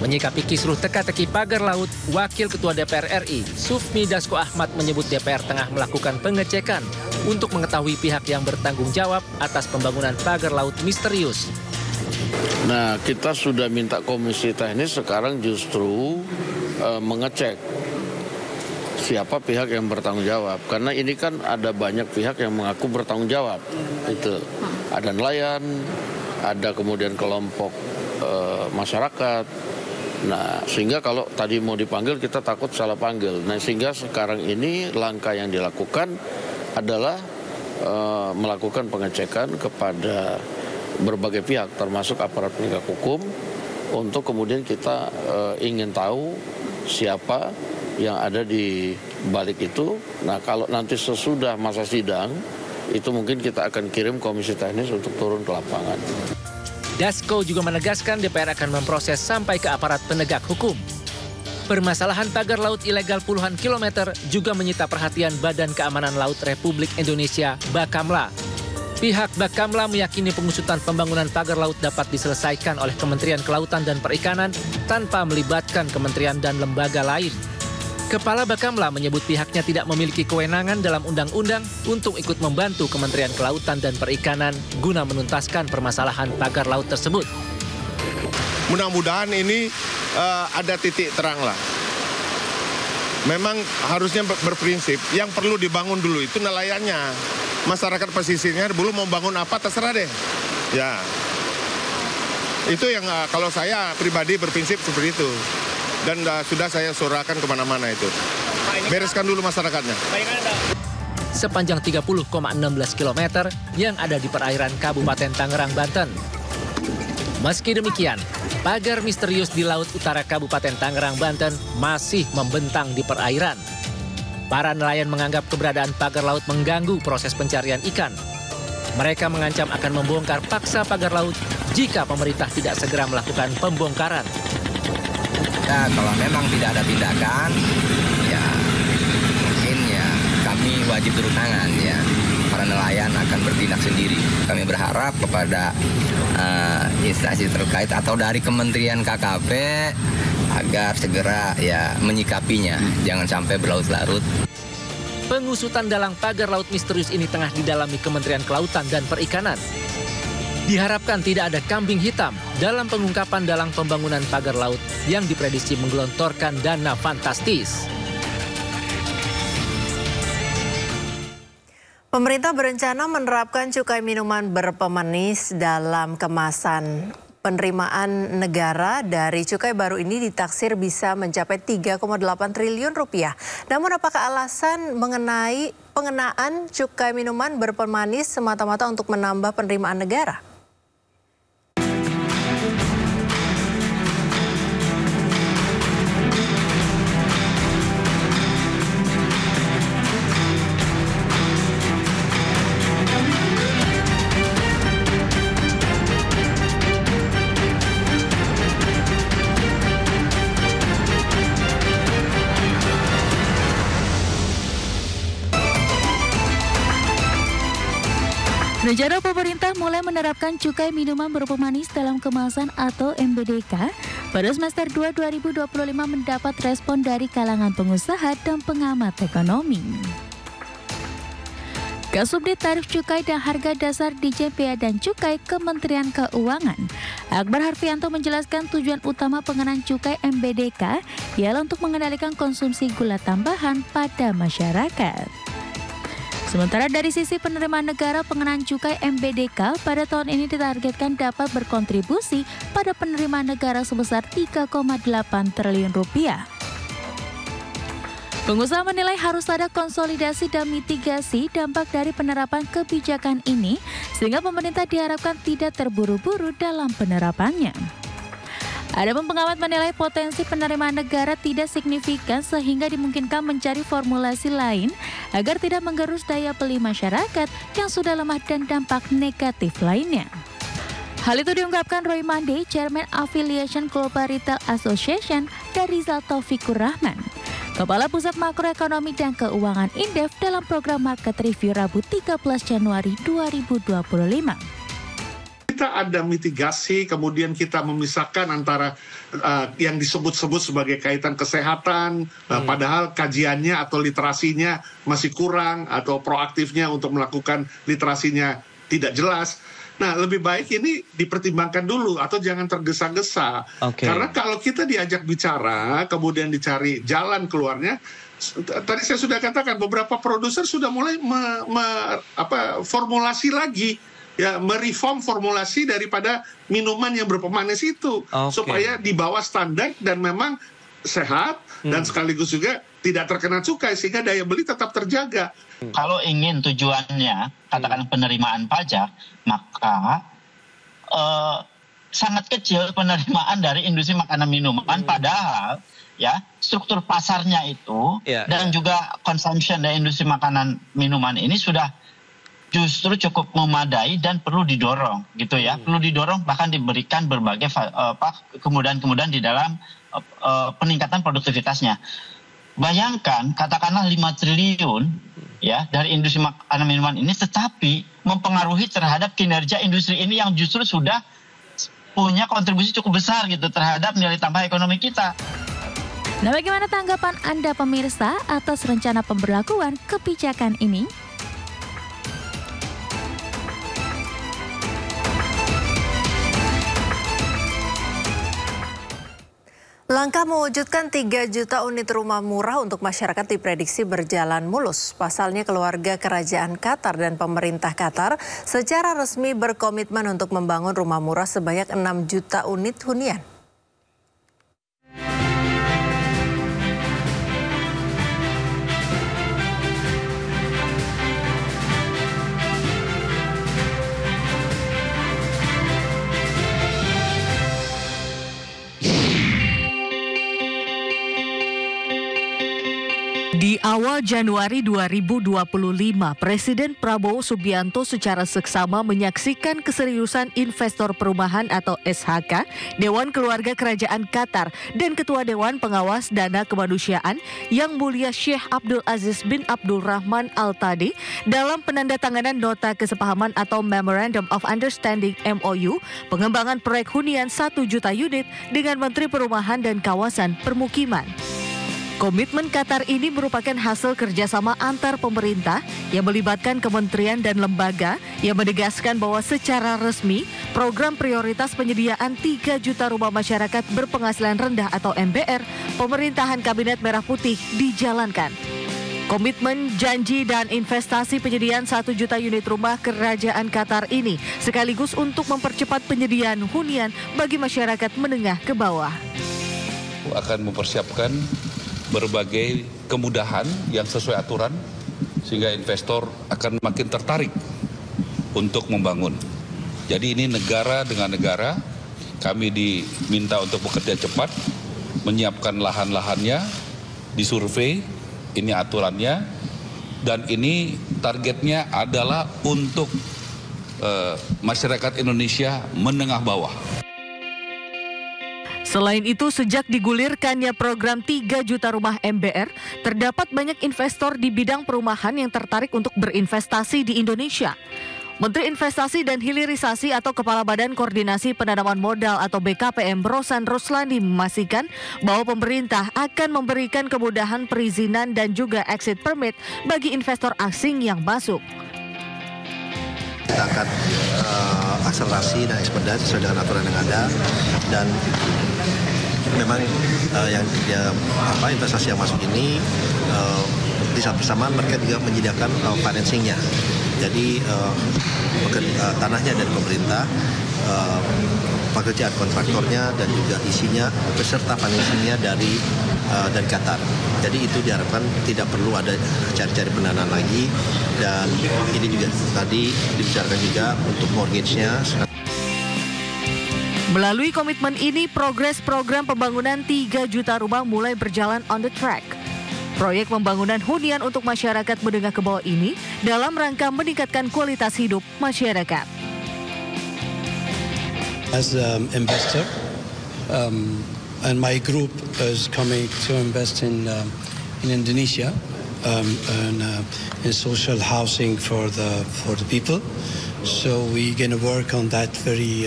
Menyikapi kisruh teka-teki pagar laut, Wakil Ketua DPR RI, Sufmi Dasko Ahmad menyebut DPR tengah melakukan pengecekan untuk mengetahui pihak yang bertanggung jawab atas pembangunan pagar laut misterius. Nah, kita sudah minta komisi teknis sekarang justru mengecek siapa pihak yang bertanggung jawab. Karena ini kan ada banyak pihak yang mengaku bertanggung jawab. Itu ada nelayan, ada kemudian kelompok masyarakat. Nah, sehingga kalau tadi mau dipanggil kita takut salah panggil. Nah, sehingga sekarang ini langkah yang dilakukan adalah melakukan pengecekan kepada berbagai pihak termasuk aparat penegak hukum untuk kemudian kita ingin tahu siapa yang ada di balik itu. Nah, kalau nanti sesudah masa sidang itu mungkin kita akan kirim komisi teknis untuk turun ke lapangan. Dasko juga menegaskan DPR akan memproses sampai ke aparat penegak hukum. Permasalahan pagar laut ilegal puluhan kilometer juga menyita perhatian Badan Keamanan Laut Republik Indonesia, Bakamla. Pihak Bakamla meyakini pengusutan pembangunan pagar laut dapat diselesaikan oleh Kementerian Kelautan dan Perikanan tanpa melibatkan kementerian dan lembaga lain. Kepala Bakamla menyebut pihaknya tidak memiliki kewenangan dalam undang-undang untuk ikut membantu Kementerian Kelautan dan Perikanan guna menuntaskan permasalahan pagar laut tersebut. Mudah-mudahan ini ada titik terang lah. Memang harusnya berprinsip, yang perlu dibangun dulu itu nelayannya. Masyarakat pesisirnya dulu mau bangun apa terserah deh. Ya, itu yang kalau saya pribadi berprinsip seperti itu. Dan sudah saya suarakan kemana-mana itu. Bereskan dulu masyarakatnya. Sepanjang 30,16 km yang ada di perairan Kabupaten Tangerang, Banten. Meski demikian, pagar misterius di laut utara Kabupaten Tangerang, Banten masih membentang di perairan. Para nelayan menganggap keberadaan pagar laut mengganggu proses pencarian ikan. Mereka mengancam akan membongkar paksa pagar laut jika pemerintah tidak segera melakukan pembongkaran. Ya, kalau memang tidak ada tindakan, ya mungkin ya kami wajib turun tangan ya. Para nelayan akan bertindak sendiri. Kami berharap kepada instansi terkait atau dari Kementerian KKP agar segera ya menyikapinya, jangan sampai berlarut-larut. Pengusutan dalang pagar laut misterius ini tengah didalami Kementerian Kelautan dan Perikanan. Diharapkan tidak ada kambing hitam dalam pengungkapan dalang pembangunan pagar laut yang diprediksi menggelontorkan dana fantastis. Pemerintah berencana menerapkan cukai minuman berpemanis dalam kemasan. Penerimaan negara dari cukai baru ini ditaksir bisa mencapai 3,8 triliun rupiah. Namun apakah alasan mengenai pengenaan cukai minuman berpemanis semata-mata untuk menambah penerimaan negara? Rencana pemerintah mulai menerapkan cukai minuman berpemanis dalam kemasan atau MBDK pada semester 2 2025 mendapat respon dari kalangan pengusaha dan pengamat ekonomi. Kasubdit Tarif Cukai dan Harga Dasar Ditjen Bea dan Cukai Kementerian Keuangan, Akbar Harfianto menjelaskan tujuan utama pengenaan cukai MBDK ialah untuk mengendalikan konsumsi gula tambahan pada masyarakat. Sementara dari sisi penerimaan negara, pengenaan cukai MBDK pada tahun ini ditargetkan dapat berkontribusi pada penerimaan negara sebesar 3,8 triliun rupiah. Pengusaha menilai harus ada konsolidasi dan mitigasi dampak dari penerapan kebijakan ini, sehingga pemerintah diharapkan tidak terburu-buru dalam penerapannya. Adapun pengamat menilai potensi penerimaan negara tidak signifikan sehingga dimungkinkan mencari formulasi lain agar tidak menggerus daya beli masyarakat yang sudah lemah dan dampak negatif lainnya. Hal itu diungkapkan Roy Mande, Chairman Affiliation Global Retail Association, dan Rizal Taufikur Rahman, Kepala Pusat Makroekonomi dan Keuangan Indef dalam program Market Review Rabu 13 Januari 2025. Kita ada mitigasi, kemudian kita memisahkan antara yang disebut-sebut sebagai kaitan kesehatan, padahal kajiannya atau literasinya masih kurang, atau proaktifnya untuk melakukan literasinya tidak jelas. Nah, lebih baik ini dipertimbangkan dulu atau jangan tergesa-gesa. Karena kalau kita diajak bicara, kemudian dicari jalan keluarnya, tadi saya sudah katakan beberapa produser sudah mulai formulasi lagi, ya, mereform formulasi daripada minuman yang berpemanis itu supaya di bawah standar dan memang sehat dan sekaligus juga tidak terkena cukai sehingga daya beli tetap terjaga. Kalau ingin tujuannya katakan penerimaan pajak, maka sangat kecil penerimaan dari industri makanan minuman, padahal ya struktur pasarnya itu dan juga consumption dari industri makanan minuman ini sudah justru cukup memadai dan perlu didorong gitu ya, perlu didorong, bahkan diberikan berbagai kemudahan-kemudahan di dalam peningkatan produktivitasnya. Bayangkan katakanlah 5 triliun ya dari industri makanan minuman ini, tetapi mempengaruhi terhadap kinerja industri ini yang justru sudah punya kontribusi cukup besar gitu terhadap nilai tambah ekonomi kita. Nah, bagaimana tanggapan Anda pemirsa atas rencana pemberlakuan kebijakan ini? Langkah mewujudkan 3 juta unit rumah murah untuk masyarakat diprediksi berjalan mulus. Pasalnya keluarga kerajaan Qatar dan pemerintah Qatar secara resmi berkomitmen untuk membangun rumah murah sebanyak 6 juta unit hunian. Di awal Januari 2025, Presiden Prabowo Subianto secara seksama menyaksikan keseriusan investor perumahan atau SHK, Dewan Keluarga Kerajaan Qatar, dan Ketua Dewan Pengawas Dana Kemanusiaan Yang Mulia Syekh Abdul Aziz bin Abdul Rahman Al-Thani dalam penandatanganan nota kesepahaman atau Memorandum of Understanding MOU pengembangan proyek hunian 1 juta unit dengan Menteri Perumahan dan Kawasan Permukiman. Komitmen Qatar ini merupakan hasil kerjasama antar pemerintah yang melibatkan kementerian dan lembaga yang menegaskan bahwa secara resmi program prioritas penyediaan 3 juta rumah masyarakat berpenghasilan rendah atau MBR pemerintahan Kabinet Merah Putih dijalankan. Komitmen, janji, dan investasi penyediaan 1 juta unit rumah kerajaan Qatar ini sekaligus untuk mempercepat penyediaan hunian bagi masyarakat menengah ke bawah. Akan mempersiapkan berbagai kemudahan yang sesuai aturan sehingga investor akan makin tertarik untuk membangun. Jadi ini negara dengan negara, kami diminta untuk bekerja cepat, menyiapkan lahan-lahannya, disurvei, ini aturannya, dan ini targetnya adalah untuk masyarakat Indonesia menengah bawah. Selain itu, sejak digulirkannya program 3 juta rumah MBR, terdapat banyak investor di bidang perumahan yang tertarik untuk berinvestasi di Indonesia. Menteri Investasi dan Hilirisasi atau Kepala Badan Koordinasi Penanaman Modal atau BKPM Rosan Roslani memastikan bahwa pemerintah akan memberikan kemudahan perizinan dan juga exit permit bagi investor asing yang masuk. Kita akan akselerasi dan ekspedisi sesuai dengan aturan yang ada, dan memang investasi yang masuk ini di saat bersamaan mereka juga menyediakan financingnya. Jadi tanahnya dari pemerintah, pekerjaan kontraktornya dan juga isinya beserta financingnya dari Qatar. Jadi itu diharapkan tidak perlu ada cari-cari pendanaan lagi, dan ini juga tadi dibicarakan juga untuk mortgage-nya. Melalui komitmen ini, progres program pembangunan 3 juta rumah mulai berjalan on the track. Proyek pembangunan hunian untuk masyarakat menengah ke bawah ini dalam rangka meningkatkan kualitas hidup masyarakat. as investor, and my group is coming to invest in Indonesia and in social housing for the people. So we're going to work on that very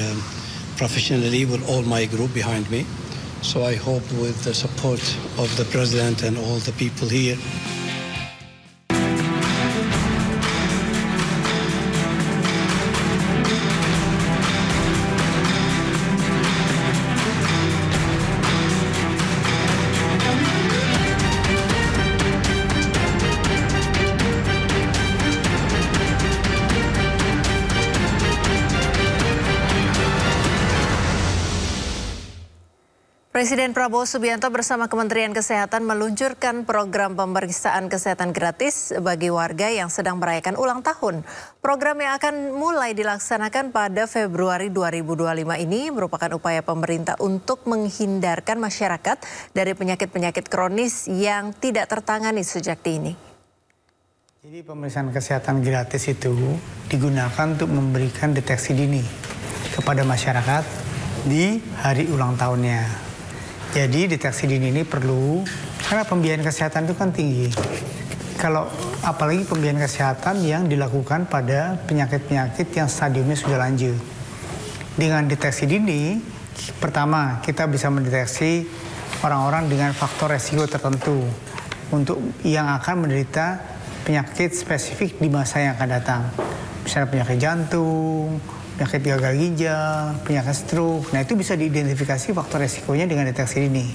professionally with all my group behind me. So I hope with the support of the president and all the people here. Presiden Prabowo Subianto bersama Kementerian Kesehatan meluncurkan program pemeriksaan kesehatan gratis bagi warga yang sedang merayakan ulang tahun. Program yang akan mulai dilaksanakan pada Februari 2025 ini merupakan upaya pemerintah untuk menghindarkan masyarakat dari penyakit-penyakit kronis yang tidak tertangani sejak dini. Jadi pemeriksaan kesehatan gratis itu digunakan untuk memberikan deteksi dini kepada masyarakat di hari ulang tahunnya. Jadi deteksi dini ini perlu karena pembiayaan kesehatan itu kan tinggi. Kalau apalagi pembiayaan kesehatan yang dilakukan pada penyakit-penyakit yang stadiumnya sudah lanjut. Dengan deteksi dini, pertama kita bisa mendeteksi orang-orang dengan faktor resiko tertentu untuk yang akan menderita penyakit spesifik di masa yang akan datang. Misalnya penyakit jantung, penyakit gagal ginjal, penyakit stroke. Nah itu bisa diidentifikasi faktor resikonya dengan deteksi dini.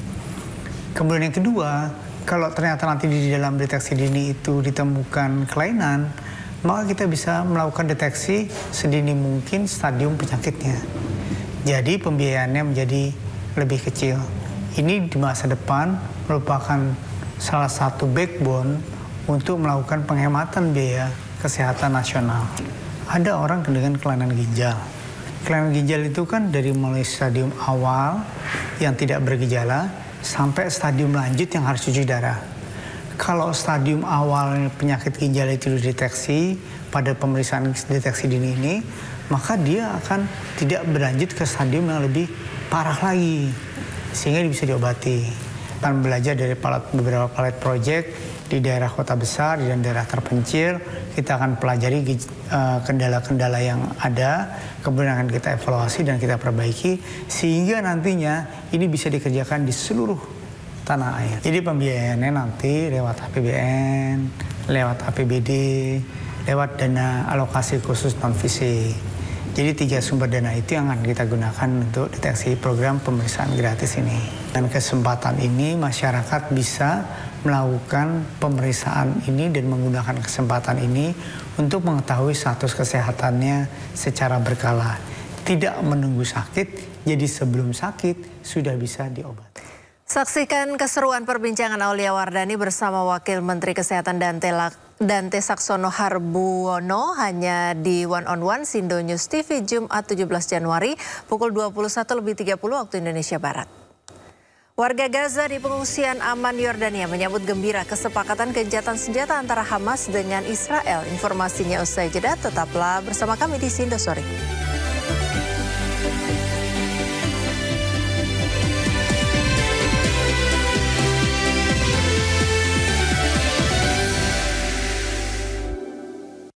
Kemudian yang kedua, kalau ternyata nanti di dalam deteksi dini itu ditemukan kelainan, maka kita bisa melakukan deteksi sedini mungkin stadium penyakitnya. Jadi pembiayaannya menjadi lebih kecil. Ini di masa depan merupakan salah satu backbone untuk melakukan penghematan biaya kesehatan nasional. Ada orang dengan kelainan ginjal. Kelainan ginjal itu kan dari mulai stadium awal yang tidak bergejala sampai stadium lanjut yang harus cuci darah. Kalau stadium awal penyakit ginjal itu dideteksi pada pemeriksaan deteksi dini ini, maka dia akan tidak berlanjut ke stadium yang lebih parah lagi, sehingga bisa diobati. Akan belajar dari beberapa pilot project di daerah kota besar dan daerah terpencil. Kita akan pelajari kendala-kendala yang ada, kemudian akan kita evaluasi dan kita perbaiki, sehingga nantinya ini bisa dikerjakan di seluruh tanah air. Jadi pembiayaannya nanti lewat APBN, lewat APBD, lewat dana alokasi khusus non-fisik. Jadi 3 sumber dana itu yang akan kita gunakan untuk deteksi program pemeriksaan gratis ini. Dan kesempatan ini masyarakat bisa melakukan pemeriksaan ini dan menggunakan kesempatan ini untuk mengetahui status kesehatannya secara berkala. Tidak menunggu sakit, jadi sebelum sakit sudah bisa diobati. Saksikan keseruan perbincangan Aulia Wardani bersama Wakil Menteri Kesehatan Dante Saxono Harbuono hanya di One on One Sindo News TV Jumat 17 Januari pukul 21.30 waktu Indonesia Barat. Warga Gaza di pengungsian aman Yordania menyambut gembira kesepakatan gencatan senjata antara Hamas dengan Israel. Informasinya usai jeda, tetaplah bersama kami di Sindo Sore.